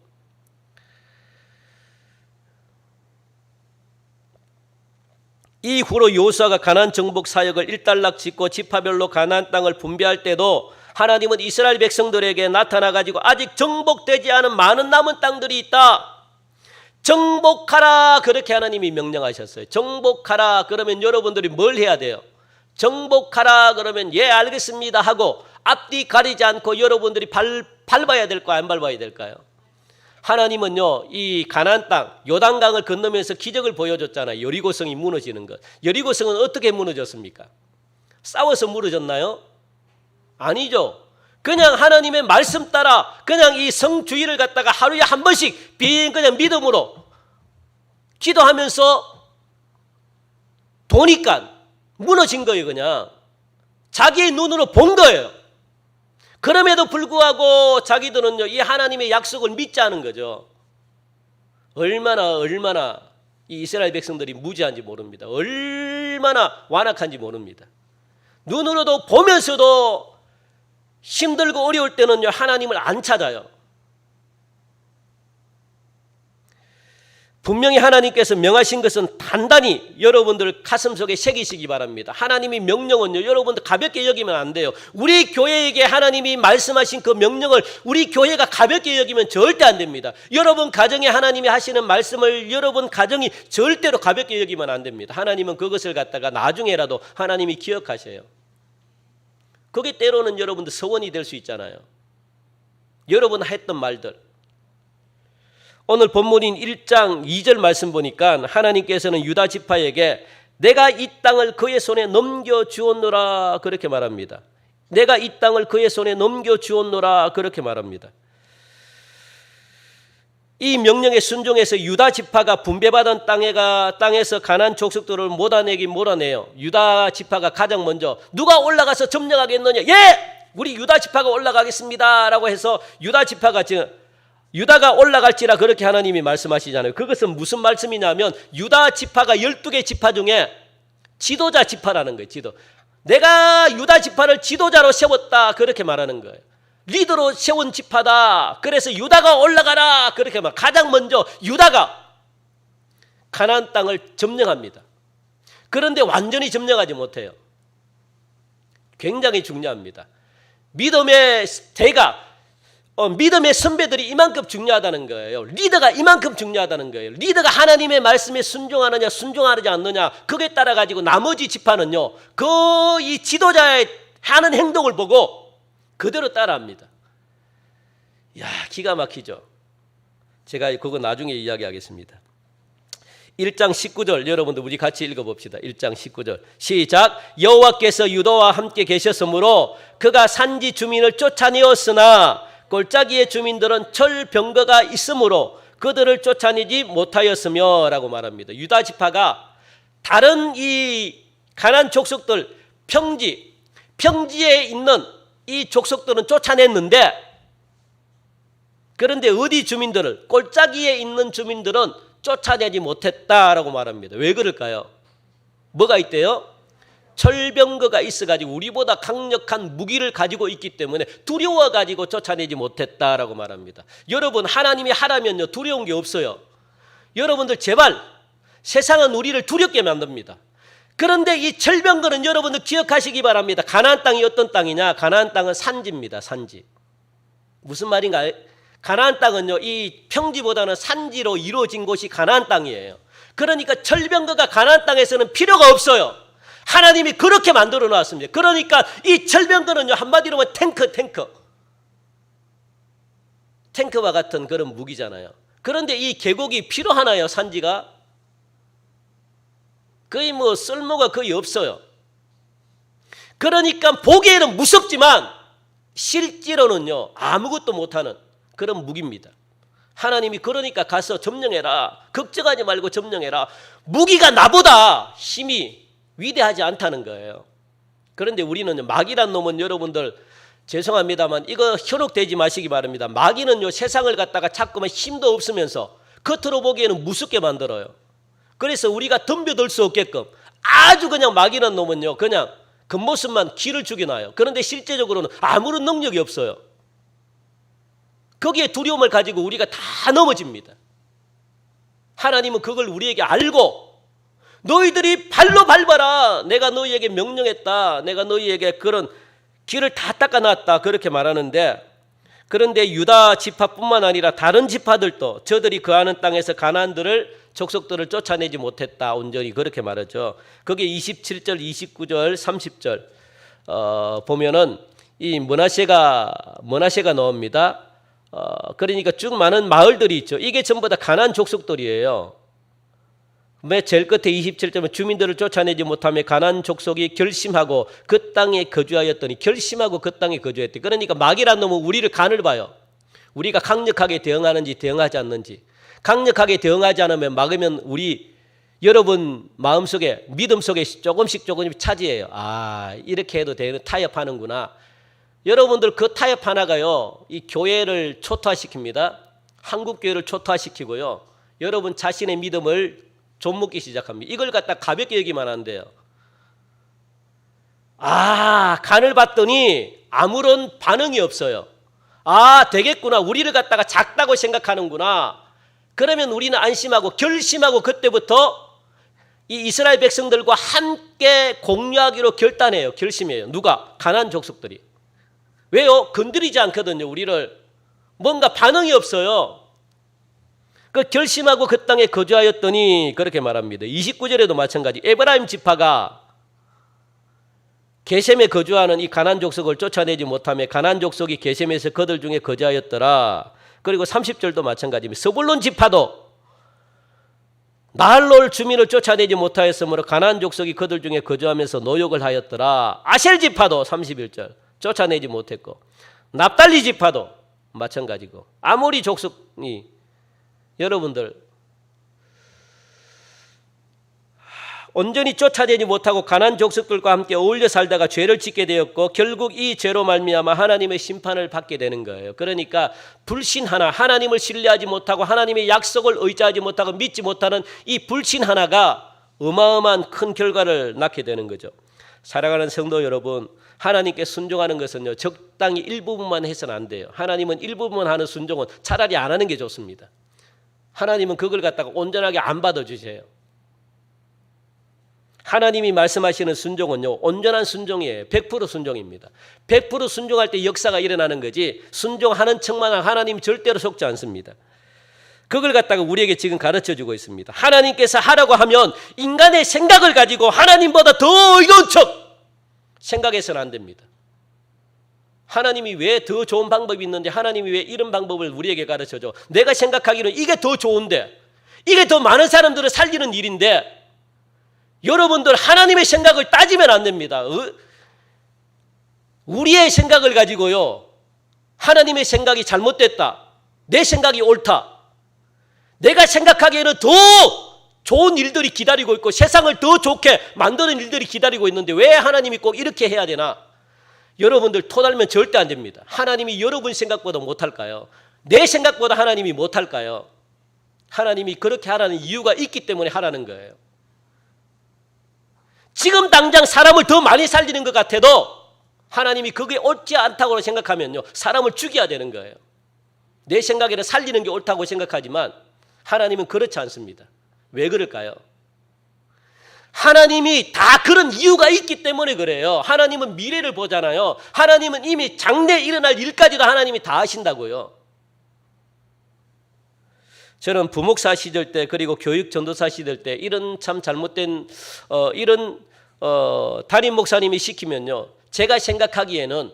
이후로 여호수아가 가나안 정복 사역을 일단락 짓고 지파별로 가나안 땅을 분배할 때도 하나님은 이스라엘 백성들에게 나타나가지고 아직 정복되지 않은 많은 남은 땅들이 있다. 정복하라 그렇게 하나님이 명령하셨어요. 정복하라 그러면 여러분들이 뭘 해야 돼요? 정복하라 그러면 예 알겠습니다 하고 앞뒤 가리지 않고 여러분들이 밟아야 될까요? 안 밟아야 될까요? 하나님은요, 이 가나안 땅 요단강을 건너면서 기적을 보여줬잖아요. 여리고성이 무너지는 것. 여리고성은 어떻게 무너졌습니까? 싸워서 무너졌나요? 아니죠. 그냥 하나님의 말씀 따라 그냥 이 성 주위를 갖다가 하루에 한 번씩 그냥 믿음으로 기도하면서 도니까 무너진 거예요. 그냥 자기의 눈으로 본 거예요. 그럼에도 불구하고 자기들은요, 이 하나님의 약속을 믿지 않은 거죠. 얼마나 이 이스라엘 백성들이 무지한지 모릅니다. 얼마나 완악한지 모릅니다. 눈으로도 보면서도 힘들고 어려울 때는요, 하나님을 안 찾아요. 분명히 하나님께서 명하신 것은 단단히 여러분들 가슴속에 새기시기 바랍니다. 하나님이 명령은요, 여러분들 가볍게 여기면 안 돼요. 우리 교회에게 하나님이 말씀하신 그 명령을 우리 교회가 가볍게 여기면 절대 안 됩니다. 여러분 가정에 하나님이 하시는 말씀을 여러분 가정이 절대로 가볍게 여기면 안 됩니다. 하나님은 그것을 갖다가 나중에라도 하나님이 기억하셔요. 그게 때로는 여러분들 서원이 될 수 있잖아요. 여러분 했던 말들. 오늘 본문인 1장 2절 말씀 보니까 하나님께서는 유다 지파에게 내가 이 땅을 그의 손에 넘겨주었노라 그렇게 말합니다. 내가 이 땅을 그의 손에 넘겨주었노라 그렇게 말합니다. 이 명령에 순종해서 유다 지파가 분배받은 땅에서 가나안 족속들을 몰아내요. 유다 지파가 가장 먼저 누가 올라가서 점령하겠느냐? 예! 우리 유다 지파가 올라가겠습니다 라고 해서 유다가 올라갈지라 그렇게 하나님이 말씀하시잖아요. 그것은 무슨 말씀이냐면 유다 지파가 12개 지파 중에 지도자 지파라는 거예요. 내가 유다 지파를 지도자로 세웠다 그렇게 말하는 거예요. 리더로 세운 지파다. 그래서 유다가 올라가라 그렇게 말. 가장 먼저 유다가 가나안 땅을 점령합니다. 그런데 완전히 점령하지 못해요. 굉장히 중요합니다. 믿음의 믿음의 선배들이 이만큼 중요하다는 거예요. 리더가 이만큼 중요하다는 거예요. 리더가 하나님의 말씀에 순종하느냐 순종하지 않느냐 그게 따라 가지고 나머지 지파는요, 이 지도자의 하는 행동을 보고 그대로 따라합니다. 야, 기가 막히죠. 제가 그거 나중에 이야기하겠습니다. 1장 19절 여러분들 우리 같이 읽어봅시다. 1장 19절 시작. 여호와께서 유다와 함께 계셨으므로 그가 산지 주민을 쫓아내었으나 골짜기의 주민들은 철병거가 있으므로 그들을 쫓아내지 못하였으며 라고 말합니다. 유다 지파가 다른 이 가나안 족속들 평지에 있는 이 족속들은 쫓아냈는데, 그런데 어디 주민들을, 골짜기에 있는 주민들은 쫓아내지 못했다라고 말합니다. 왜 그럴까요? 뭐가 있대요? 철병거가 있어가지고 우리보다 강력한 무기를 가지고 있기 때문에 두려워가지고 쫓아내지 못했다라고 말합니다. 여러분, 하나님이 하라면요 두려운 게 없어요. 여러분들 제발, 세상은 우리를 두렵게 만듭니다. 그런데 이 철병거는 여러분들 기억하시기 바랍니다. 가나안 땅이 어떤 땅이냐? 가나안 땅은 산지입니다. 산지. 무슨 말인가요? 가나안 땅은요 이 평지보다는 산지로 이루어진 곳이 가나안 땅이에요. 그러니까 철병거가 가나안 땅에서는 필요가 없어요. 하나님이 그렇게 만들어 놨습니다. 그러니까 이 철병거는요 한마디로 하면 탱크와 같은 그런 무기잖아요. 그런데 이 계곡이 필요하나요? 산지가 거의 뭐 쓸모가 거의 없어요. 그러니까 보기에는 무섭지만 실제로는요 아무것도 못하는 그런 무기입니다. 하나님이 그러니까 가서 점령해라, 걱정하지 말고 점령해라. 무기가 나보다 힘이 위대하지 않다는 거예요. 그런데 우리는 마귀란 놈은 여러분들 죄송합니다만 이거 현혹되지 마시기 바랍니다. 마귀는요 세상을 갖다가 자꾸만 힘도 없으면서 겉으로 보기에는 무섭게 만들어요. 그래서 우리가 덤벼들 수 없게끔 아주 그냥 마귀란 놈은요 그냥 겉모습만 기를 죽여놔요. 그런데 실제적으로는 아무런 능력이 없어요. 거기에 두려움을 가지고 우리가 다 넘어집니다. 하나님은 그걸 우리에게 알고 너희들이 발로 밟아라. 내가 너희에게 명령했다. 내가 너희에게 그런 길을 다 닦아놨다. 그렇게 말하는데, 그런데 유다 지파뿐만 아니라 다른 지파들도 저들이 거하는 땅에서 가나안들을 족속들을 쫓아내지 못했다. 온전히 그렇게 말하죠. 거기에 27절, 29절, 30절 보면은 이 므낫세가 나옵니다. 그러니까 쭉 많은 마을들이 있죠. 이게 전부 다 가나안 족속들이에요. 맨 제일 끝에 27절에 주민들을 쫓아내지 못하며 가나안 족속이 결심하고 그 땅에 거주하였더니, 결심하고 그 땅에 거주했더니, 그러니까 마귀란 놈은 우리를 간을 봐요. 우리가 강력하게 대응하는지 대응하지 않는지. 강력하게 대응하지 않으면, 막으면 우리 여러분 마음속에 믿음 속에 조금씩 차지해요. 아, 이렇게 해도 되는, 타협하는구나. 여러분들 그 타협 하나가요 이 교회를 초토화시킵니다. 한국 교회를 초토화시키고요 여러분 자신의 믿음을 좀먹기 시작합니다. 이걸 갖다 가볍게 여기만 한대요. 아, 간을 봤더니 아무런 반응이 없어요. 아, 되겠구나. 우리를 갖다가 작다고 생각하는구나. 그러면 우리는 안심하고 결심하고 그때부터 이 이스라엘 백성들과 함께 공유하기로 결단해요. 결심해요. 누가? 가나안 족속들이. 왜요? 건드리지 않거든요. 우리를. 뭔가 반응이 없어요. 그 결심하고 그 땅에 거주하였더니 그렇게 말합니다. 29절에도 마찬가지. 에브라임 지파가 게셈에 거주하는 이 가나안 족속을 쫓아내지 못하며 가나안 족속이 게셈에서 그들 중에 거주하였더라. 그리고 30절도 마찬가지입니다. 스불론 지파도 나할롤 주민을 쫓아내지 못하였으므로 가나안 족속이 그들 중에 거주하면서 노역을 하였더라. 아셀 지파도 31절 쫓아내지 못했고, 납달리 지파도 마찬가지고, 아모리 족속이 여러분들 온전히 쫓아내지 못하고 가나안 족속들과 함께 어울려 살다가 죄를 짓게 되었고, 결국 이 죄로 말미암아 하나님의 심판을 받게 되는 거예요. 그러니까 불신 하나, 하나님을 신뢰하지 못하고 하나님의 약속을 의지하지 못하고 믿지 못하는 이 불신 하나가 어마어마한 큰 결과를 낳게 되는 거죠. 사랑하는 성도 여러분, 하나님께 순종하는 것은요 적당히 일부분만 해서는 안 돼요. 하나님은 일부분만 하는 순종은 차라리 안 하는 게 좋습니다. 하나님은 그걸 갖다가 온전하게 안 받아주세요. 하나님이 말씀하시는 순종은요 온전한 순종이에요. 100% 순종입니다. 100% 순종할 때 역사가 일어나는 거지, 순종하는 척만 하나님 절대로 속지 않습니다. 그걸 갖다가 우리에게 지금 가르쳐주고 있습니다. 하나님께서 하라고 하면 인간의 생각을 가지고 하나님보다 더 의로운 척 생각해서는 안 됩니다. 하나님이 왜 더 좋은 방법이 있는데 하나님이 왜 이런 방법을 우리에게 가르쳐줘? 내가 생각하기는 이게 더 좋은데, 이게 더 많은 사람들을 살리는 일인데, 여러분들 하나님의 생각을 따지면 안 됩니다. 우리의 생각을 가지고요, 하나님의 생각이 잘못됐다, 내 생각이 옳다, 내가 생각하기에는 더 좋은 일들이 기다리고 있고 세상을 더 좋게 만드는 일들이 기다리고 있는데 왜 하나님이 꼭 이렇게 해야 되나? 여러분들 토달면 절대 안 됩니다. 하나님이 여러분 생각보다 못할까요? 내 생각보다 하나님이 못할까요? 하나님이 그렇게 하라는 이유가 있기 때문에 하라는 거예요. 지금 당장 사람을 더 많이 살리는 것 같아도 하나님이 그게 옳지 않다고 생각하면요, 사람을 죽여야 되는 거예요. 내 생각에는 살리는 게 옳다고 생각하지만 하나님은 그렇지 않습니다. 왜 그럴까요? 하나님이 다 그런 이유가 있기 때문에 그래요. 하나님은 미래를 보잖아요. 하나님은 이미 장래에 일어날 일까지도 하나님이 다 아신다고요. 저는 부목사 시절 때 그리고 교육 전도사 시절 때 이런 참 잘못된 이런 담임 목사님이 시키면요, 제가 생각하기에는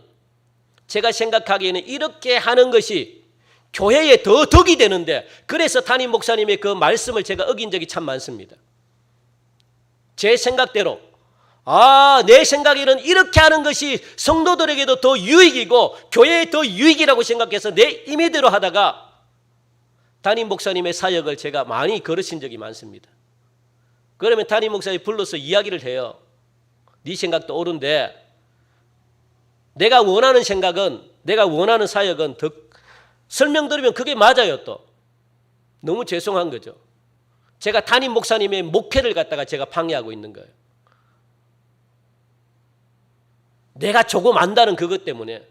이렇게 하는 것이 교회에 더 덕이 되는데, 그래서 담임 목사님의 그 말씀을 제가 어긴 적이 참 많습니다. 제 생각대로 내 생각에는 이렇게 하는 것이 성도들에게도 더 유익이고 교회에 더 유익이라고 생각해서 내 임의대로 하다가 담임 목사님의 사역을 제가 많이 걸으신 적이 많습니다. 그러면 담임 목사님이 불러서 이야기를 해요. 네 생각도 옳은데 내가 원하는 생각은, 내가 원하는 사역은 더 설명드리면 그게 맞아요. 또 너무 죄송한 거죠. 제가 담임 목사님의 목회를 갖다가 제가 방해하고 있는 거예요. 내가 조금 안다는 그것 때문에.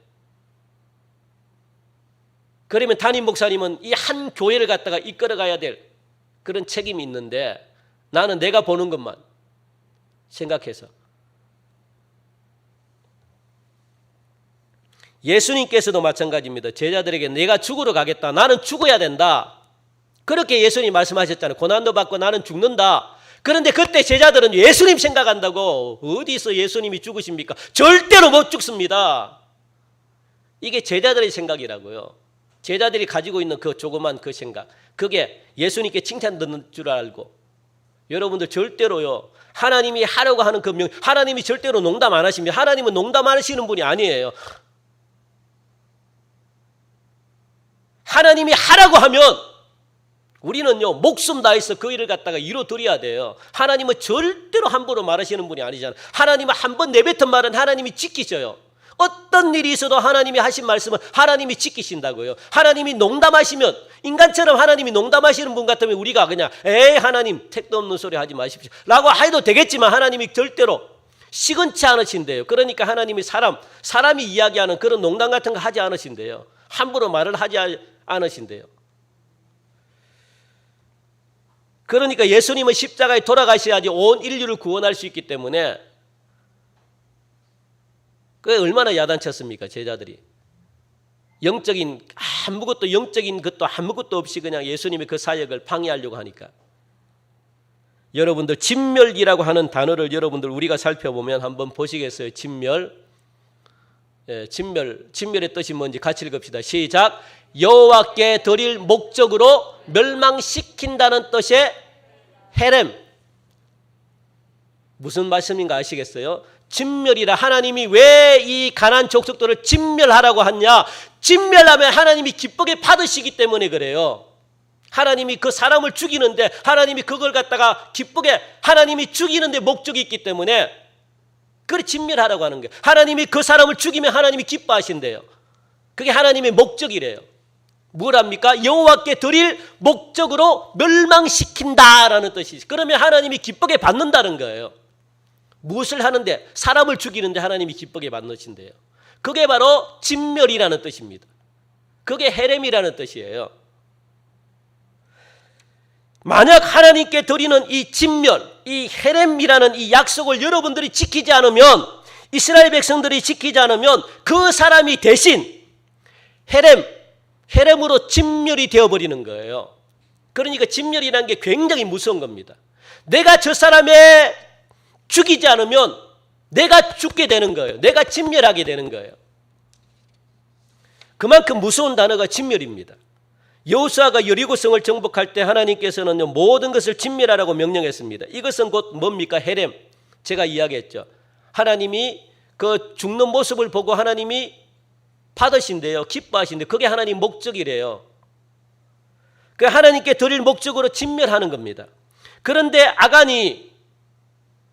그러면 담임 목사님은 이 한 교회를 갖다가 이끌어가야 될 그런 책임이 있는데 나는 내가 보는 것만 생각해서. 예수님께서도 마찬가지입니다. 제자들에게 내가 죽으러 가겠다, 나는 죽어야 된다, 그렇게 예수님이 말씀하셨잖아요. 고난도 받고 나는 죽는다. 그런데 그때 제자들은 예수님 생각한다고, 어디서 예수님이 죽으십니까? 절대로 못 죽습니다. 이게 제자들의 생각이라고요. 제자들이 가지고 있는 그 조그만 그 생각, 그게 예수님께 칭찬 듣는 줄 알고. 여러분들 절대로요, 하나님이 하려고 하는 그 하나님이 절대로 농담 안 하십니다. 하나님은 농담 안 하시는 분이 아니에요. 하나님이 하라고 하면 우리는요, 목숨 다해서 그 일을 갖다가 이루어드려야 돼요. 하나님은 절대로 함부로 말하시는 분이 아니잖아요. 하나님은 한 번 내뱉은 말은 하나님이 지키셔요. 어떤 일이 있어도 하나님이 하신 말씀은 하나님이 지키신다고요. 하나님이 농담하시면, 인간처럼 하나님이 농담하시는 분 같으면 우리가 그냥 에이 하나님 택도 없는 소리 하지 마십시오 라고 해도 되겠지만 하나님이 절대로 시건치 않으신대요. 그러니까 하나님이 사람이 이야기하는 그런 농담 같은 거 하지 않으신대요. 함부로 말을 하지 않으신대요. 그러니까 예수님은 십자가에 돌아가셔야지 온 인류를 구원할 수 있기 때문에. 그게 얼마나 야단쳤습니까, 제자들이. 영적인 것도 아무것도 없이 그냥 예수님의 그 사역을 방해하려고 하니까. 여러분들 진멸이라고 하는 단어를 여러분들 우리가 살펴보면 한번 보시겠어요? 진멸. 진멸의 뜻이 뭔지 같이 읽읍시다. 시작. 여호와께 드릴 목적으로 멸망시킨다는 뜻의 헤렘. 무슨 말씀인가 아시겠어요? 진멸이라. 하나님이 왜 이 가나안 족속들을 진멸하라고 하냐? 진멸하면 하나님이 기쁘게 받으시기 때문에 그래요. 하나님이 그 사람을 죽이는데, 하나님이 그걸 갖다가 기쁘게, 하나님이 죽이는데 목적이 있기 때문에 그래 진멸하라고 하는 거예요. 하나님이 그 사람을 죽이면 하나님이 기뻐하신대요. 그게 하나님의 목적이래요. 뭐랍니까? 여호와께 드릴 목적으로 멸망시킨다라는 뜻이지. 그러면 하나님이 기쁘게 받는다는 거예요. 무엇을 하는데? 사람을 죽이는데 하나님이 기쁘게 받으신대요. 그게 바로 진멸이라는 뜻입니다. 그게 헤렘이라는 뜻이에요. 만약 하나님께 드리는 이 진멸, 이 헤렘이라는 이 약속을 여러분들이 지키지 않으면, 이스라엘 백성들이 지키지 않으면 그 사람이 대신 헤렘으로 진멸이 되어버리는 거예요. 그러니까 진멸이라는 게 굉장히 무서운 겁니다. 내가 저 사람의 죽이지 않으면 내가 죽게 되는 거예요. 내가 진멸하게 되는 거예요. 그만큼 무서운 단어가 진멸입니다. 여호수아가 여리고성을 정복할 때 하나님께서는 모든 것을 진멸하라고 명령했습니다. 이것은 곧 뭡니까? 헤렘. 제가 이야기했죠. 하나님이 그 죽는 모습을 보고 하나님이 받으신대요. 기뻐하신대. 그게 하나님 목적이래요. 그 하나님께 드릴 목적으로 진멸하는 겁니다. 그런데 아간이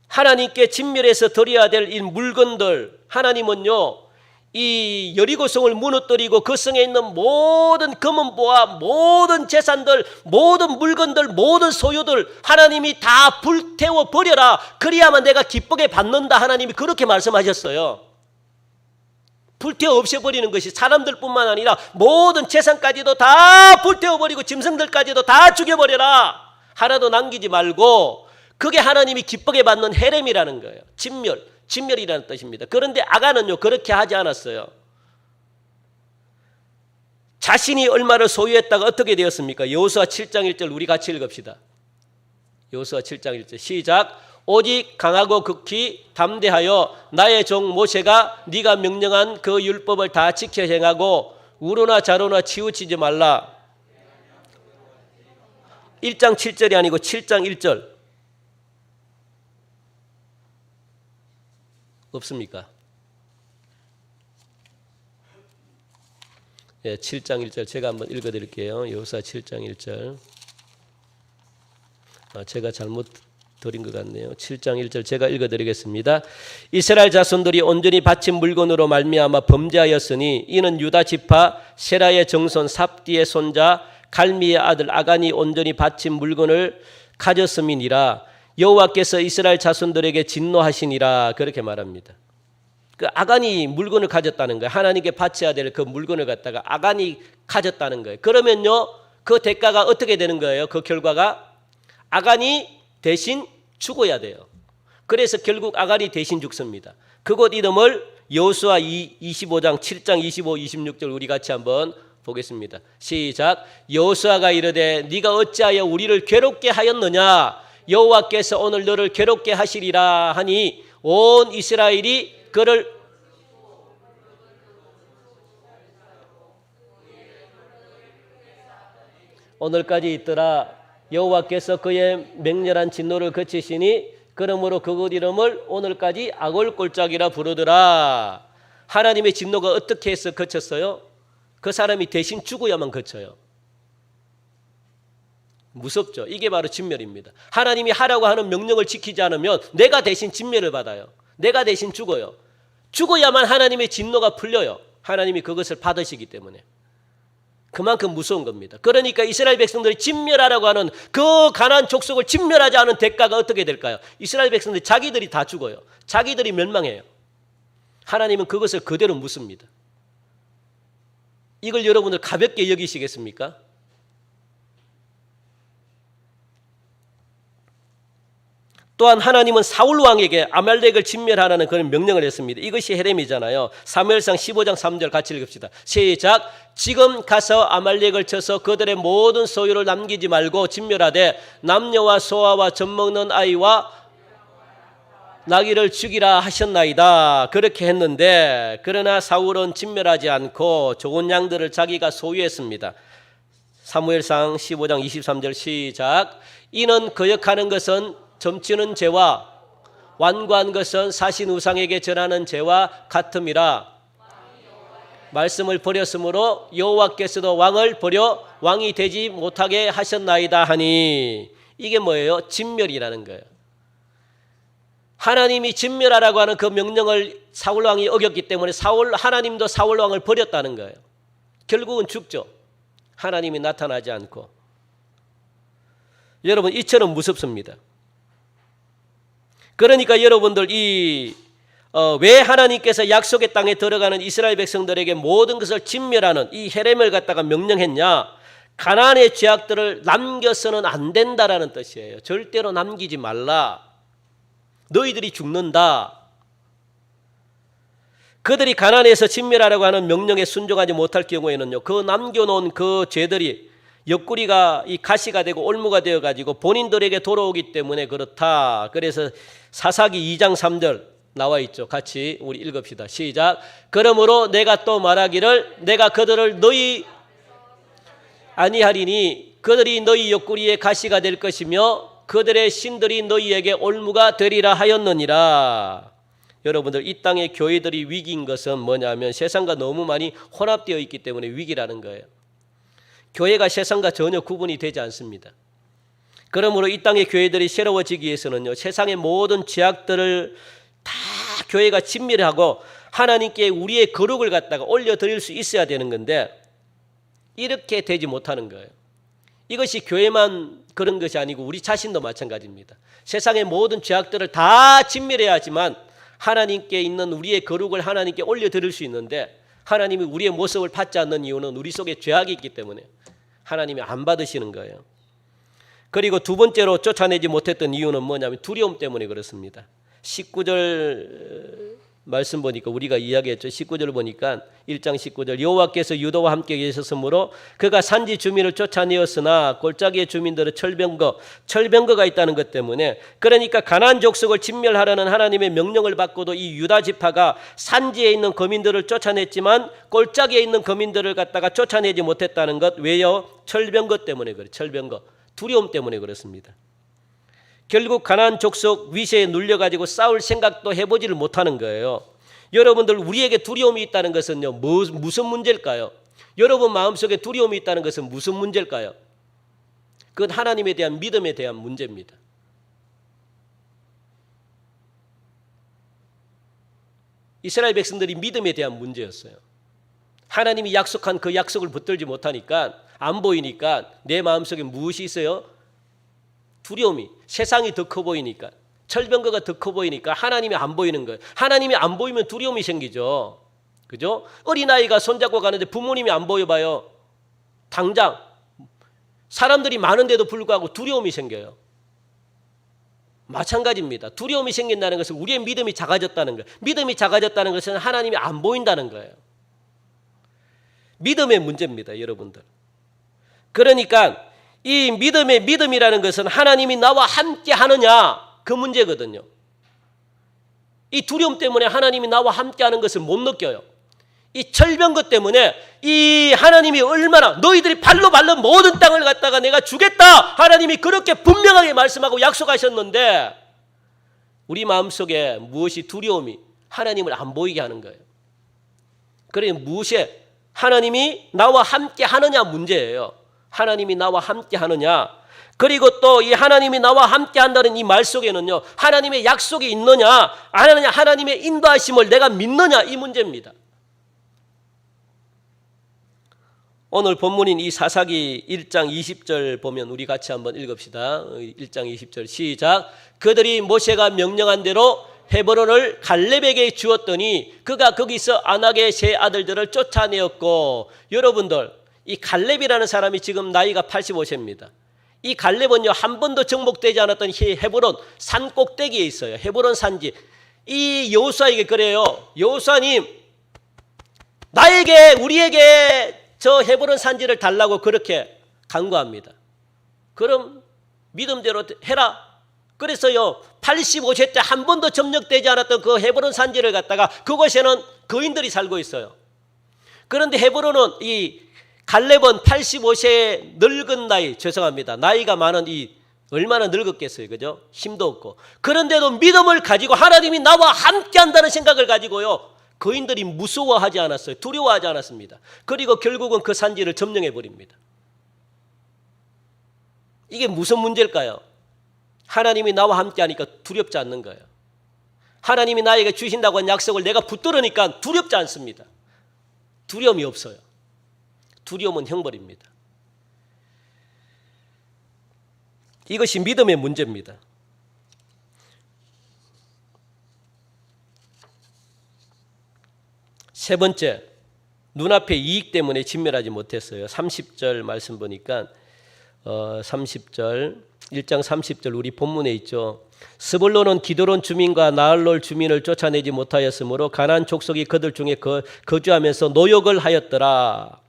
하나님께 진멸해서 드려야 될 이 물건들, 하나님은요 이 여리고성을 무너뜨리고 그 성에 있는 모든 금은보화, 모든 재산들, 모든 물건들, 모든 소유들 하나님이 다 불태워 버려라. 그래야만 내가 기쁘게 받는다. 하나님이 그렇게 말씀하셨어요. 불태워 없애버리는 것이 사람들뿐만 아니라 모든 재산까지도 다 불태워버리고 짐승들까지도 다 죽여버려라. 하나도 남기지 말고, 그게 하나님이 기쁘게 받는 헤렘이라는 거예요. 진멸이라는 뜻입니다. 그런데 아간은요 그렇게 하지 않았어요. 자신이 얼마를 소유했다가 어떻게 되었습니까? 여호수아 7장 1절 우리 같이 읽읍시다. 여호수아 7장 1절 시작. 오직 강하고 극히 담대하여 나의 종 모세가 네가 명령한 그 율법을 다 지켜 행하고 우로나 좌로나 치우치지 말라. 1장 7절이 아니고 7장 1절 없습니까? 예, 7장 1절 제가 한번 읽어드릴게요. 여호수아 7장 1절. 제가 잘못 드린 것 같네요. 7장 1절 제가 읽어드리겠습니다. 이스라엘 자손들이 온전히 바친 물건으로 말미암아 범죄하였으니 이는 유다 지파 세라의 정손 삽디의 손자 갈미의 아들 아간이 온전히 바친 물건을 가졌음이니라. 여호와께서 이스라엘 자손들에게 진노하시니라. 그렇게 말합니다. 그 아간이 물건을 가졌다는 거예요. 하나님께 바쳐야 될 그 물건을 갖다가 아간이 가졌다는 거예요. 그러면요 그 대가가 어떻게 되는 거예요? 그 결과가 아간이 대신 죽어야 돼요. 그래서 결국 아간이 대신 죽습니다. 그곳 이름을 여호수아 25장 7장 25, 26절 우리 같이 한번 보겠습니다. 시작. 여호수아가 이르되 네가 어찌하여 우리를 괴롭게 하였느냐? 여호와께서 오늘 너를 괴롭게 하시리라 하니 온 이스라엘이 그를 오늘까지 있더라. 여호와께서 그의 맹렬한 진노를 그치시니 그러므로 그곳 이름을 오늘까지 아골골짜기라 부르더라. 하나님의 진노가 어떻게 해서 그쳤어요? 그 사람이 대신 죽어야만 그쳐요. 무섭죠. 이게 바로 진멸입니다. 하나님이 하라고 하는 명령을 지키지 않으면 내가 대신 진멸을 받아요. 내가 대신 죽어요. 죽어야만 하나님의 진노가 풀려요. 하나님이 그것을 받으시기 때문에. 그만큼 무서운 겁니다. 그러니까 이스라엘 백성들이 진멸하라고 하는 그 가나안 족속을 진멸하지 않은 대가가 어떻게 될까요? 이스라엘 백성들이 자기들이 다 죽어요. 자기들이 멸망해요. 하나님은 그것을 그대로 묻습니다. 이걸 여러분들 가볍게 여기시겠습니까? 또한 하나님은 사울 왕에게 아말렉을 진멸하라는 그런 명령을 했습니다. 이것이 헤렘이잖아요. 사무엘상 15장 3절 같이 읽읍시다. 시작. 지금 가서 아말렉을 쳐서 그들의 모든 소유를 남기지 말고 진멸하되 남녀와 소아와 젖먹는 아이와 나귀를 죽이라 하셨나이다. 그렇게 했는데 그러나 사울은 진멸하지 않고 좋은 양들을 자기가 소유했습니다. 사무엘상 15장 23절 시작. 이는 거역하는 것은 점치는 죄와 완고한 것은 사신 우상에게 절하는 죄와 같음이라. 말씀을 버렸으므로 여호와께서도 왕을 버려 왕이 되지 못하게 하셨나이다 하니 이게 뭐예요? 진멸이라는 거예요. 하나님이 진멸하라고 하는 그 명령을 사울 왕이 어겼기 때문에 하나님도 사울 왕을 버렸다는 거예요. 결국은 죽죠. 하나님이 나타나지 않고. 여러분 이처럼 무섭습니다. 그러니까 여러분들 왜 하나님께서 약속의 땅에 들어가는 이스라엘 백성들에게 모든 것을 진멸하는 이 헤렘을 갖다가 명령했냐? 가나안의 죄악들을 남겨서는 안 된다라는 뜻이에요. 절대로 남기지 말라. 너희들이 죽는다. 그들이 가나안에서 진멸하라고 하는 명령에 순종하지 못할 경우에는요, 그 남겨놓은 그 죄들이 옆구리가 이 가시가 되고 올무가 되어가지고 본인들에게 돌아오기 때문에 그렇다. 그래서 사사기 2장 3절 나와 있죠. 같이 우리 읽읍시다. 시작. 그러므로 내가 또 말하기를 내가 그들을 너희 아니하리니 그들이 너희 옆구리에 가시가 될 것이며 그들의 신들이 너희에게 올무가 되리라 하였느니라. 여러분들, 이 땅의 교회들이 위기인 것은 뭐냐면 세상과 너무 많이 혼합되어 있기 때문에 위기라는 거예요. 교회가 세상과 전혀 구분이 되지 않습니다. 그러므로 이 땅의 교회들이 새로워지기 위해서는요, 세상의 모든 죄악들을 다 교회가 진멸하고 하나님께 우리의 거룩을 갖다가 올려드릴 수 있어야 되는 건데 이렇게 되지 못하는 거예요. 이것이 교회만 그런 것이 아니고 우리 자신도 마찬가지입니다. 세상의 모든 죄악들을 다 진멸해야 하지만 하나님께 있는 우리의 거룩을 하나님께 올려드릴 수 있는데 하나님이 우리의 모습을 받지 않는 이유는 우리 속에 죄악이 있기 때문에 하나님이 안 받으시는 거예요. 그리고 두 번째로 쫓아내지 못했던 이유는 뭐냐면 두려움 때문에 그렇습니다. 19절 말씀 보니까 우리가 이야기했죠. 19절 보니까 1장 19절 여호와께서 유다와 함께 계셨으므로 그가 산지 주민을 쫓아내었으나 골짜기의 주민들은 철병거가 있다는 것 때문에, 그러니까 가나안 족속을 진멸하라는 하나님의 명령을 받고도 이 유다 지파가 산지에 있는 거민들을 쫓아냈지만 골짜기에 있는 거민들을 갖다가 쫓아내지 못했다는 것. 왜요? 철병거 때문에 그래요. 철병거. 두려움 때문에 그렇습니다. 결국 가나안 족속 위세에 눌려가지고 싸울 생각도 해보지를 못하는 거예요. 여러분들, 우리에게 두려움이 있다는 것은요, 무슨 문제일까요? 여러분 마음속에 두려움이 있다는 것은 무슨 문제일까요? 그건 하나님에 대한 믿음에 대한 문제입니다. 이스라엘 백성들이 믿음에 대한 문제였어요. 하나님이 약속한 그 약속을 붙들지 못하니까, 안 보이니까 내 마음속에 무엇이 있어요? 두려움이. 세상이 더 커 보이니까, 철병거가 더 커 보이니까 하나님이 안 보이는 거예요. 하나님이 안 보이면 두려움이 생기죠. 그죠? 어린아이가 손잡고 가는데 부모님이 안 보여봐요. 당장 사람들이 많은데도 불구하고 두려움이 생겨요. 마찬가지입니다. 두려움이 생긴다는 것은 우리의 믿음이 작아졌다는 거예요. 믿음이 작아졌다는 것은 하나님이 안 보인다는 거예요. 믿음의 문제입니다, 여러분들. 그러니까 이 믿음이라는 것은 하나님이 나와 함께 하느냐, 그 문제거든요. 이 두려움 때문에 하나님이 나와 함께 하는 것을 못 느껴요. 이 철병거 때문에 이 하나님이 얼마나 너희들이 발로 밟는 모든 땅을 갖다가 내가 주겠다, 하나님이 그렇게 분명하게 말씀하고 약속하셨는데 우리 마음속에 무엇이 두려움이 하나님을 안 보이게 하는 거예요. 그러니 무엇이 하나님이 나와 함께 하느냐 문제예요. 하나님이 나와 함께 하느냐, 그리고 또 이 하나님이 나와 함께 한다는 이 말 속에는요, 하나님의 약속이 있느냐 안 하느냐, 하나님의 인도하심을 내가 믿느냐, 이 문제입니다. 오늘 본문인 이 사사기 1장 20절 보면 우리 같이 한번 읽읍시다. 1장 20절 시작. 그들이 모세가 명령한 대로 헤브론을 갈렙에게 주었더니 그가 거기서 아낙의 세 아들들을 쫓아내었고, 여러분들, 이 갈렙이라는 사람이 지금 나이가 85세입니다. 이 갈렙은요, 한 번도 정복되지 않았던 이 헤브론 산 꼭대기에 있어요. 헤브론 산지. 이 여호수아에게 그래요. 여호수아님, 나에게, 우리에게 저 헤브론 산지를 달라고 그렇게 간구합니다. 그럼 믿음대로 해라. 그래서요, 85세 때 한 번도 점령되지 않았던 그 헤브론 산지를 갖다가 그곳에는 거인들이 살고 있어요. 그런데 헤브론은 이 갈렙은 85세의 늙은 나이, 죄송합니다, 나이가 많은 이 얼마나 늙었겠어요, 그죠? 힘도 없고. 그런데도 믿음을 가지고 하나님이 나와 함께 한다는 생각을 가지고요, 거인들이 무서워하지 않았어요. 두려워하지 않았습니다. 그리고 결국은 그 산지를 점령해 버립니다. 이게 무슨 문제일까요? 하나님이 나와 함께 하니까 두렵지 않는 거예요. 하나님이 나에게 주신다고 한 약속을 내가 붙들으니까 두렵지 않습니다. 두려움이 없어요. 두려움은 형벌입니다. 이것이 믿음의 문제입니다. 세 번째, 눈앞의 이익 때문에 진멸하지 못했어요. 30절 말씀 보니까 30절, 1장 30절 우리 본문에 있죠. 스불론은 기드론 주민과 나할롤 주민을 쫓아내지 못하였으므로 가나안 족속이 그들 중에 거주하면서 노역을 하였더라.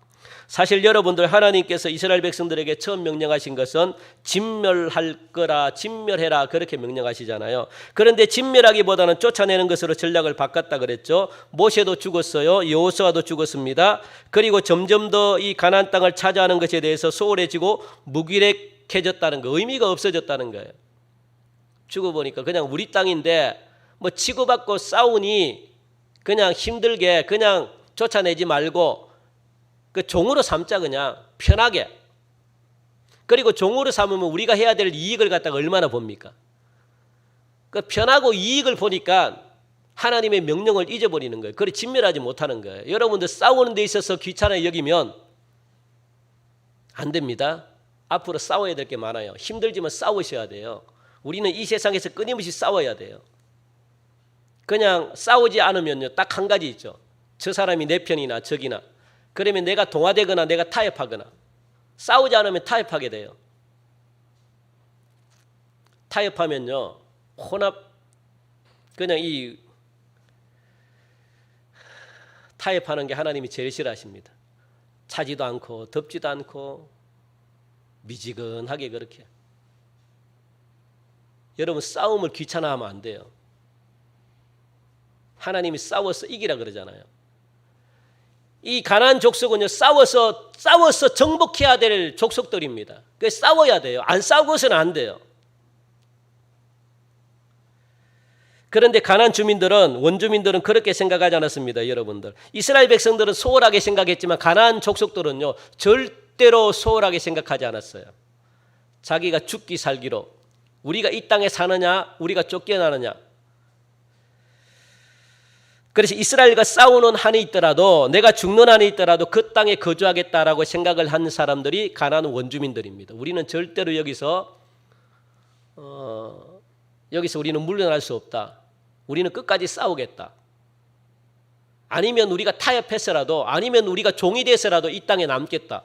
사실 여러분들 하나님께서 이스라엘 백성들에게 처음 명령하신 것은 진멸할 거라, 진멸해라 그렇게 명령하시잖아요. 그런데 진멸하기보다는 쫓아내는 것으로 전략을 바꿨다 그랬죠. 모세도 죽었어요. 여호수아도 죽었습니다. 그리고 점점 더 이 가나안 땅을 차지하는 것에 대해서 소홀해지고 무기력해졌다는 거, 의미가 없어졌다는 거예요. 죽어보니까 그냥 우리 땅인데 뭐 치고받고 싸우니 그냥 힘들게 그냥 쫓아내지 말고 그 종으로 삼자, 그냥 편하게. 그리고 종으로 삼으면 우리가 해야 될 이익을 갖다가 얼마나 봅니까? 그 편하고 이익을 보니까 하나님의 명령을 잊어버리는 거예요. 그래 진멸하지 못하는 거예요. 여러분들 싸우는 데 있어서 귀찮아 여기면 안 됩니다. 앞으로 싸워야 될 게 많아요. 힘들지만 싸우셔야 돼요. 우리는 이 세상에서 끊임없이 싸워야 돼요. 그냥 싸우지 않으면요, 딱 한 가지 있죠. 저 사람이 내 편이나 적이나. 그러면 내가 동화되거나 내가 타협하거나. 싸우지 않으면 타협하게 돼요. 타협하면요, 그냥 이 타협하는 게 하나님이 제일 싫어하십니다. 차지도 않고 덥지도 않고 미지근하게 그렇게. 여러분 싸움을 귀찮아하면 안 돼요. 하나님이 싸워서 이기라 그러잖아요. 이 가나안 족속은요, 싸워서 정복해야 될 족속들입니다. 그래서 싸워야 돼요. 안 싸우고서는 안 돼요. 그런데 가나안 주민들은, 원주민들은 그렇게 생각하지 않았습니다. 여러분들, 이스라엘 백성들은 소홀하게 생각했지만 가나안 족속들은요 절대로 소홀하게 생각하지 않았어요. 자기가 죽기 살기로, 우리가 이 땅에 사느냐 우리가 쫓겨나느냐. 그래서 이스라엘과 싸우는 한이 있더라도, 내가 죽는 한이 있더라도 그 땅에 거주하겠다라고 생각을 한 사람들이 가나안 원주민들입니다. 우리는 절대로 여기서 우리는 물러날 수 없다. 우리는 끝까지 싸우겠다. 아니면 우리가 타협해서라도, 아니면 우리가 종이 돼서라도 이 땅에 남겠다.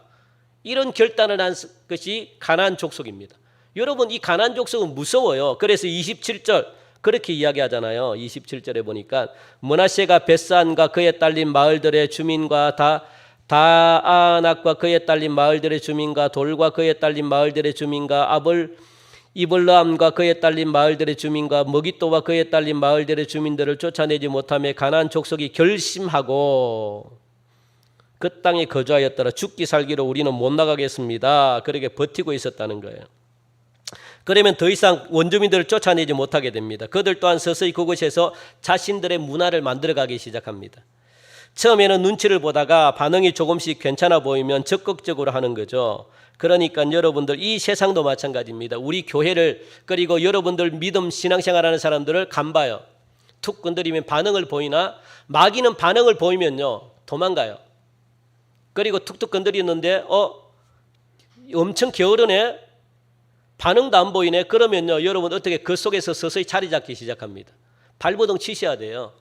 이런 결단을 한 것이 가나안 족속입니다. 여러분, 이 가나안 족속은 무서워요. 그래서 27절 그렇게 이야기하잖아요. 27절에 보니까 므낫세가 벳산과 그에 딸린 마을들의 주민과 다아낙과 그에 딸린 마을들의 주민과 돌과 그에 딸린 마을들의 주민과 이블라함과 그에 딸린 마을들의 주민과 머깃도와 그에 딸린 마을들의 주민들을 쫓아내지 못하며 가나안 족속이 결심하고 그 땅에 거주하였더라. 죽기 살기로 우리는 못 나가겠습니다. 그렇게 버티고 있었다는 거예요. 그러면 더 이상 원주민들을 쫓아내지 못하게 됩니다. 그들 또한 서서히 그곳에서 자신들의 문화를 만들어가기 시작합니다. 처음에는 눈치를 보다가 반응이 조금씩 괜찮아 보이면 적극적으로 하는 거죠. 그러니까 여러분들, 이 세상도 마찬가지입니다. 우리 교회를, 그리고 여러분들 믿음 신앙생활하는 사람들을 간봐요. 툭 건드리면 반응을 보이나, 마귀는 반응을 보이면요 도망가요. 그리고 툭툭 건드리는데 엄청 게으르네, 반응도 안 보이네. 그러면요 여러분 어떻게 그 속에서 서서히 자리 잡기 시작합니다. 발버둥 치셔야 돼요.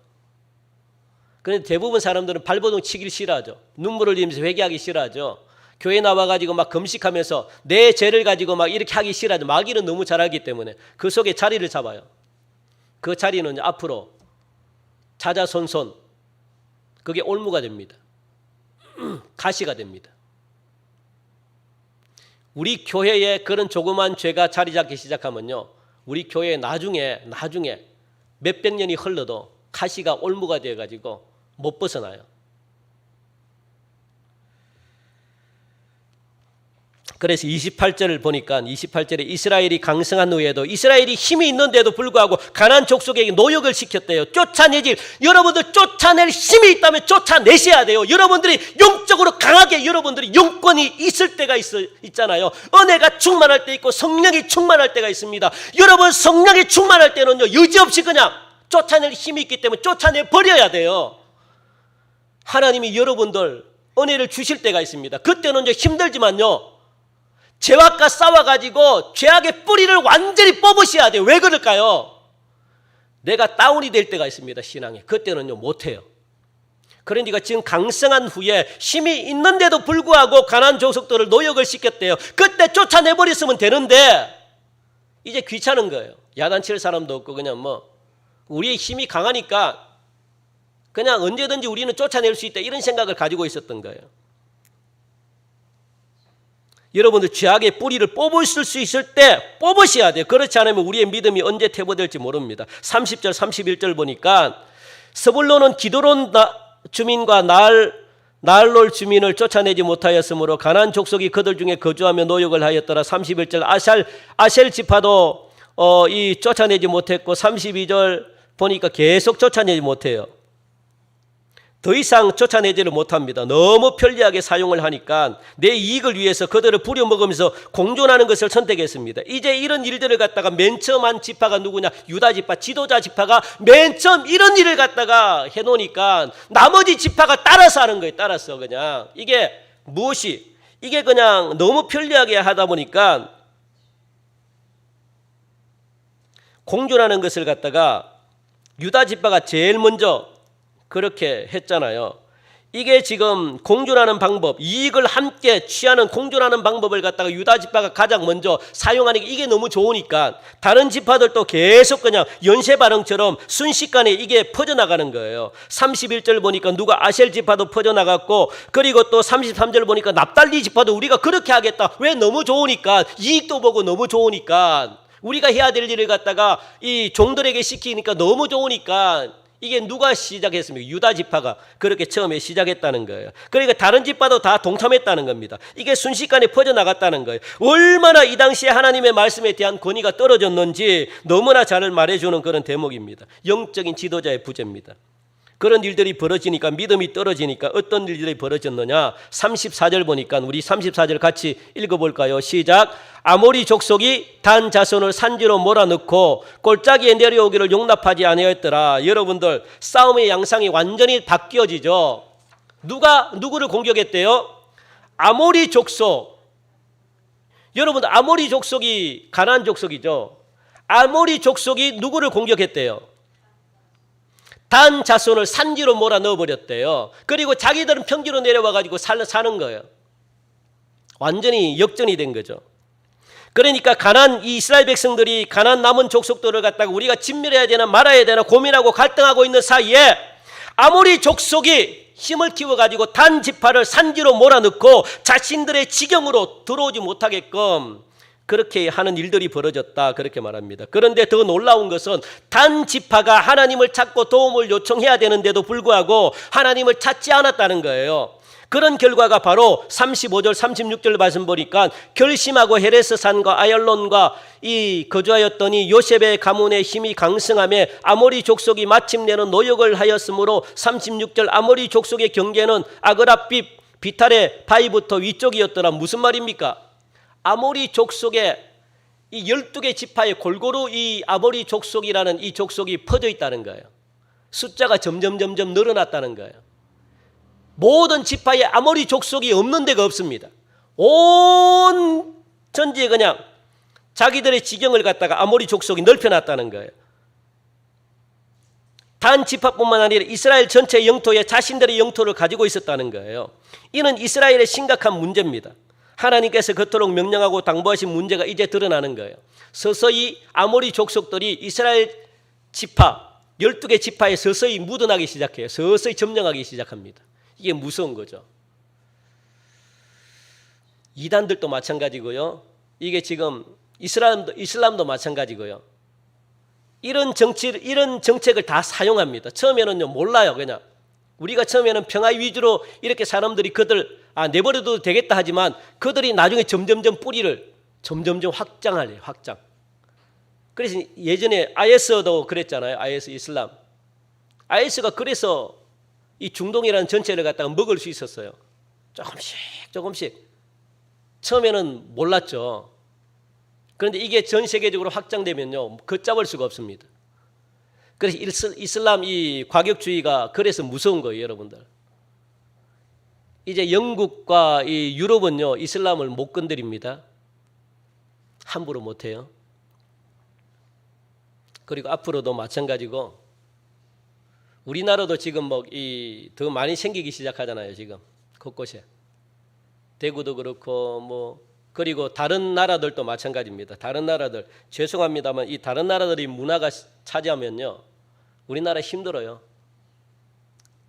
그런데 대부분 사람들은 발버둥 치기를 싫어하죠. 눈물을 흘리면서 회개하기 싫어하죠. 교회 나와가지고 막 금식하면서 내 죄를 가지고 막 이렇게 하기 싫어하죠. 마귀는 너무 잘 알기 때문에 그 속에 자리를 잡아요. 그 자리는 앞으로 자자손손, 그게 올무가 됩니다. 가시가 됩니다. 우리 교회에 그런 조그만 죄가 자리 잡기 시작하면요, 우리 교회에 나중에 몇백 년이 흘러도 가시가 올무가 되어가지고 못 벗어나요. 그래서 28절을 보니까 28절에 이스라엘이 강성한 후에도, 이스라엘이 힘이 있는데도 불구하고 가나안 족속에게 노역을 시켰대요. 쫓아내질, 여러분들 쫓아낼 힘이 있다면 쫓아내셔야 돼요. 여러분들이 영적으로 강하게, 여러분들이 영권이 있을 때가 있잖아요. 은혜가 충만할 때 있고 성령이 충만할 때가 있습니다. 여러분 성령이 충만할 때는요 여지없이 그냥 쫓아낼 힘이 있기 때문에 쫓아내 버려야 돼요. 하나님이 여러분들 은혜를 주실 때가 있습니다. 그때는 힘들지만요 죄악과 싸워가지고 죄악의 뿌리를 완전히 뽑으셔야 돼요. 왜 그럴까요? 내가 다운이 될 때가 있습니다. 신앙에. 그때는요 못해요. 그러니까 지금 강성한 후에 힘이 있는데도 불구하고 가나안 족속들을 노역을 시켰대요. 그때 쫓아내버렸으면 되는데 이제 귀찮은 거예요. 야단칠 사람도 없고 그냥 우리의 힘이 강하니까 그냥 언제든지 우리는 쫓아낼 수 있다, 이런 생각을 가지고 있었던 거예요. 여러분들 죄악의 뿌리를 뽑으실 수 있을 때 뽑으셔야 돼요. 그렇지 않으면 우리의 믿음이 언제 퇴보될지 모릅니다. 30절 31절 보니까 스불론은 기드론 주민과 나알롤 주민을 쫓아내지 못하였으므로 가나안 족속이 그들 중에 거주하며 노역을 하였더라. 31절 아셀 지파도 이 쫓아내지 못했고 32절 보니까 계속 쫓아내지 못해요. 더 이상 쫓아내지를 못합니다. 너무 편리하게 사용을 하니까 내 이익을 위해서 그들을 부려먹으면서 공존하는 것을 선택했습니다. 이제 이런 일들을 갖다가 맨 처음 한 지파가 누구냐? 유다 지파, 지도자 지파가 맨 처음 이런 일을 갖다가 해놓으니까 나머지 지파가 따라서 하는 거예요. 따라서 그냥 이게 무엇이? 이게 그냥 너무 편리하게 하다 보니까 공존하는 것을 갖다가 유다 지파가 제일 먼저 그렇게 했잖아요. 이게 지금 공존하는 방법, 이익을 함께 취하는 공존하는 방법을 갖다가 유다 지파가 가장 먼저 사용하는 게 이게 너무 좋으니까 다른 지파들도 계속 그냥 연쇄 반응처럼 순식간에 이게 퍼져나가는 거예요. 31절 보니까 누가 아셀 지파도 퍼져나갔고, 그리고 또 33절 보니까 납달리 지파도 우리가 그렇게 하겠다. 왜? 너무 좋으니까, 이익도 보고 너무 좋으니까, 우리가 해야 될 일을 갖다가 이 종들에게 시키니까 너무 좋으니까. 이게 누가 시작했습니까? 유다 지파가 그렇게 처음에 시작했다는 거예요. 그러니까 다른 지파도 다 동참했다는 겁니다. 이게 순식간에 퍼져나갔다는 거예요. 얼마나 이 당시에 하나님의 말씀에 대한 권위가 떨어졌는지 너무나 잘 말해주는 그런 대목입니다. 영적인 지도자의 부재입니다. 그런 일들이 벌어지니까, 믿음이 떨어지니까 어떤 일들이 벌어졌느냐? 34절 보니까 우리 34절 같이 읽어볼까요? 시작. 아모리 족속이 단 자손을 산지로 몰아넣고 골짜기에 내려오기를 용납하지 아니하였더라. 여러분들, 싸움의 양상이 완전히 바뀌어지죠. 누가 누구를 공격했대요? 아모리 족속. 여러분들, 아모리 족속이 가나안 족속이죠. 아모리 족속이 누구를 공격했대요? 단 자손을 산지로 몰아 넣어버렸대요. 그리고 자기들은 평지로 내려와가지고 사는 거예요. 완전히 역전이 된 거죠. 그러니까 가나안 이 이스라엘 백성들이 가나안 남은 족속들을 갖다가 우리가 진멸해야 되나 말아야 되나 고민하고 갈등하고 있는 사이에 아모리 족속이 힘을 키워가지고 단 지파를 산지로 몰아넣고 자신들의 지경으로 들어오지 못하게끔 그렇게 하는 일들이 벌어졌다, 그렇게 말합니다. 그런데 더 놀라운 것은 단 지파가 하나님을 찾고 도움을 요청해야 되는데도 불구하고 하나님을 찾지 않았다는 거예요. 그런 결과가 바로 35절 36절 말씀 보니까 결심하고 헤레스 산과 아얄론과 이 거주하였더니 요셉의 가문의 힘이 강성하며 아모리 족속이 마침내는 노역을 하였으므로 36절 아모리 족속의 경계는 아그라빛 비탈의 바위부터 위쪽이었더라. 무슨 말입니까? 아모리 족속의 이 12개 지파에 골고루 이 아모리 족속이라는 이 족속이 퍼져 있다는 거예요. 숫자가 점점 늘어났다는 거예요. 모든 지파에 아모리 족속이 없는 데가 없습니다. 온 전지에 그냥 자기들의 지경을 갖다가 아모리 족속이 넓혀놨다는 거예요. 단 지파뿐만 아니라 이스라엘 전체 영토에 자신들의 영토를 가지고 있었다는 거예요. 이는 이스라엘의 심각한 문제입니다. 하나님께서 그토록 명령하고 당부하신 문제가 이제 드러나는 거예요. 서서히 아모리 족속들이 이스라엘 지파 12개 지파에 서서히 묻어나기 시작해요. 서서히 점령하기 시작합니다. 이게 무서운 거죠. 이단들도 마찬가지고요. 이게 지금 이슬람도 마찬가지고요. 이런 정책을 다 사용합니다. 처음에는요, 몰라요. 그냥 우리가 처음에는 평화 위주로 이렇게 사람들이 내버려둬도 되겠다 하지만 그들이 나중에 점점점 뿌리를 점점점 확장하래요. 확장. 그래서 예전에 IS도 그랬잖아요. IS 이슬람. IS가 그래서 이 중동이라는 전체를 갖다가 먹을 수 있었어요. 조금씩. 처음에는 몰랐죠. 그런데 이게 전 세계적으로 확장되면요, 걷잡을 수가 없습니다. 그래서 이슬람 이 과격주의가 그래서 무서운 거예요, 여러분들. 이제 영국과 이 유럽은요, 이슬람을 못 건드립니다. 함부로 못 해요. 그리고 앞으로도 마찬가지고, 우리나라도 지금 더 많이 생기기 시작하잖아요, 지금 곳곳에. 대구도 그렇고 그리고 다른 나라들도 마찬가지입니다. 다른 나라들, 죄송합니다만 이 다른 나라들이 문화가 차지하면요, 우리나라 힘들어요.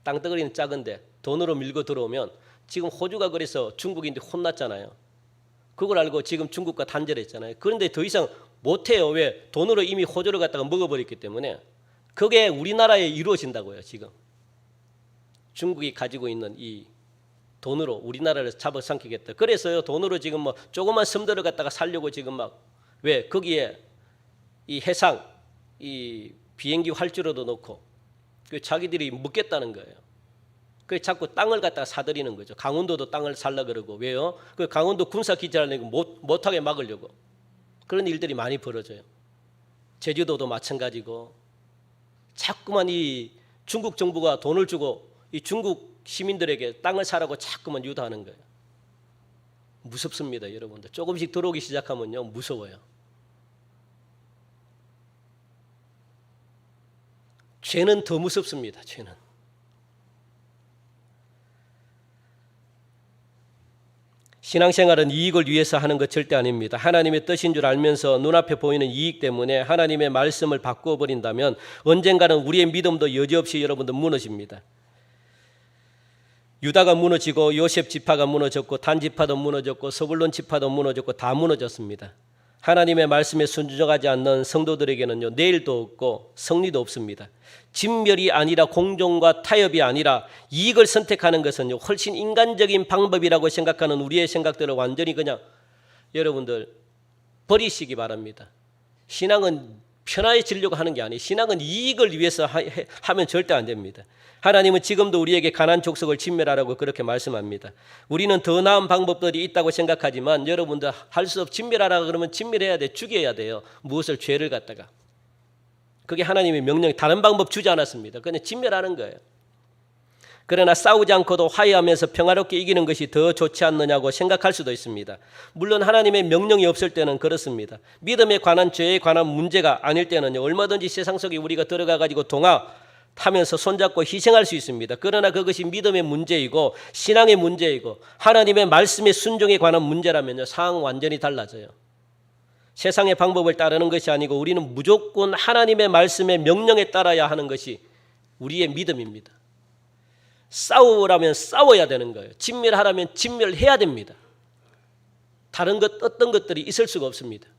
땅덩어리는 작은데 돈으로 밀고 들어오면, 지금 호주가 그래서 중국인데 혼났잖아요. 그걸 알고 지금 중국과 단절했잖아요. 그런데 더 이상 못해요. 왜? 돈으로 이미 호주를 갖다가 먹어버렸기 때문에. 그게 우리나라에 이루어진다고요. 지금 중국이 가지고 있는 이 돈으로 우리나라를 잡아삼키겠다. 그래서요, 돈으로 지금 뭐 조그만 섬들을 갖다가 살려고 지금 막, 왜? 거기에 이 해상 이 비행기 활주로도 놓고 그 자기들이 묻겠다는 거예요. 그 자꾸 땅을 갖다가 사들이는 거죠. 강원도도 땅을 살라 그러고. 왜요? 그 강원도 군사 기지를 못하게 막으려고. 그런 일들이 많이 벌어져요. 제주도도 마찬가지고. 자꾸만 이 중국 정부가 돈을 주고 이 중국 시민들에게 땅을 사라고 자꾸만 유도하는 거예요. 무섭습니다, 여러분들. 조금씩 들어오기 시작하면요, 무서워요. 죄는 더 무섭습니다. 죄는. 신앙생활은 이익을 위해서 하는 것 절대 아닙니다. 하나님의 뜻인 줄 알면서 눈앞에 보이는 이익 때문에 하나님의 말씀을 바꾸어 버린다면 언젠가는 우리의 믿음도 여지없이 여러분들 무너집니다. 유다가 무너지고 요셉 지파가 무너졌고 단 지파도 무너졌고 서불론 지파도 무너졌고 다 무너졌습니다. 하나님의 말씀에 순종하지 않는 성도들에게는요, 내일도 없고 승리도 없습니다. 진멸이 아니라 공존과 타협이 아니라 이익을 선택하는 것은요, 훨씬 인간적인 방법이라고 생각하는 우리의 생각들을 완전히 그냥 여러분들 버리시기 바랍니다. 신앙은 편해지려고 하는 게 아니에요. 신앙은 이익을 위해서 하면 절대 안 됩니다. 하나님은 지금도 우리에게 가나안 족속을 진멸하라고 그렇게 말씀합니다. 우리는 더 나은 방법들이 있다고 생각하지만 여러분들 할 수 없 진멸하라 그러면 진멸해야 돼. 죽여야 돼요. 무엇을? 죄를 갖다가. 그게 하나님의 명령. 다른 방법 주지 않았습니다. 그냥 진멸하는 거예요. 그러나 싸우지 않고도 화해하면서 평화롭게 이기는 것이 더 좋지 않느냐고 생각할 수도 있습니다. 물론 하나님의 명령이 없을 때는 그렇습니다. 믿음에 관한 죄에 관한 문제가 아닐 때는요, 얼마든지 세상 속에 우리가 들어가 가지고 동합하면서 손잡고 희생할 수 있습니다. 그러나 그것이 믿음의 문제이고 신앙의 문제이고 하나님의 말씀의 순종에 관한 문제라면요, 상황 완전히 달라져요. 세상의 방법을 따르는 것이 아니고 우리는 무조건 하나님의 말씀의 명령에 따라야 하는 것이 우리의 믿음입니다. 싸우라면 싸워야 되는 거예요. 진멸하라면 진멸해야 됩니다. 다른 것 어떤 것들이 있을 수가 없습니다.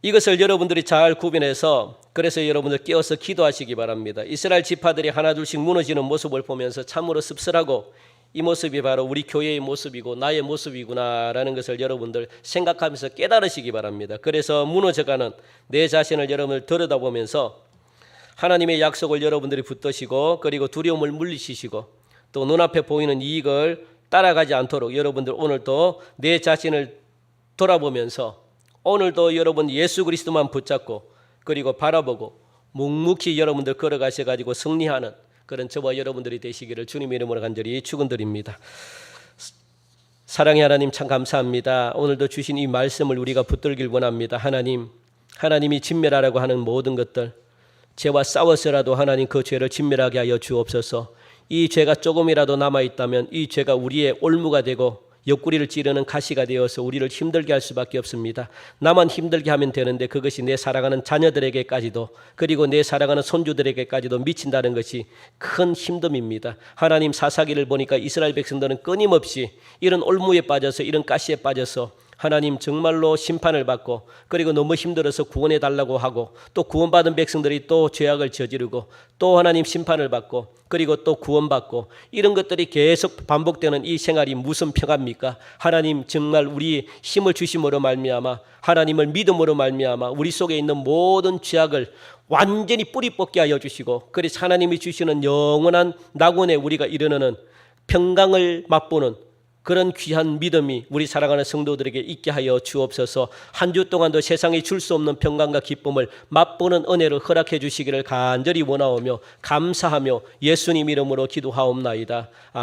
이것을 여러분들이 잘 구분해서 그래서 여러분들 깨어서 기도하시기 바랍니다. 이스라엘 지파들이 하나둘씩 무너지는 모습을 보면서 참으로 씁쓸하고 이 모습이 바로 우리 교회의 모습이고 나의 모습이구나라는 것을 여러분들 생각하면서 깨달으시기 바랍니다. 그래서 무너져가는 내 자신을 여러분들 들여다보면서 하나님의 약속을 여러분들이 붙드시고 그리고 두려움을 물리치시고 또 눈앞에 보이는 이익을 따라가지 않도록 여러분들 오늘도 내 자신을 돌아보면서 오늘도 여러분 예수 그리스도만 붙잡고 그리고 바라보고 묵묵히 여러분들 걸어가셔가지고 승리하는 그런 저와 여러분들이 되시기를 주님의 이름으로 간절히 축원드립니다. 사랑의 하나님 참 감사합니다. 오늘도 주신 이 말씀을 우리가 붙들길 원합니다. 하나님이 진멸하라고 하는 모든 것들 죄와 싸워서라도 하나님 그 죄를 진멸하게 하여 주옵소서. 이 죄가 조금이라도 남아있다면 이 죄가 우리의 올무가 되고 옆구리를 찌르는 가시가 되어서 우리를 힘들게 할 수밖에 없습니다. 나만 힘들게 하면 되는데 그것이 내 사랑하는 자녀들에게까지도 그리고 내 사랑하는 손주들에게까지도 미친다는 것이 큰 힘듦입니다. 하나님 사사기를 보니까 이스라엘 백성들은 끊임없이 이런 올무에 빠져서 이런 가시에 빠져서 하나님 정말로 심판을 받고 그리고 너무 힘들어서 구원해 달라고 하고 또 구원받은 백성들이 또 죄악을 저지르고 또 하나님 심판을 받고 그리고 또 구원받고 이런 것들이 계속 반복되는 이 생활이 무슨 평화입니까? 하나님 정말 우리 힘을 주심으로 말미암아 하나님을 믿음으로 말미암아 우리 속에 있는 모든 죄악을 완전히 뿌리 뽑게 하여 주시고 그래서 하나님이 주시는 영원한 낙원에 우리가 이르는 평강을 맛보는 그런 귀한 믿음이 우리 사랑하는 성도들에게 있게 하여 주옵소서. 한 주 동안도 세상에 줄 수 없는 평강과 기쁨을 맛보는 은혜를 허락해 주시기를 간절히 원하오며 감사하며 예수님 이름으로 기도하옵나이다.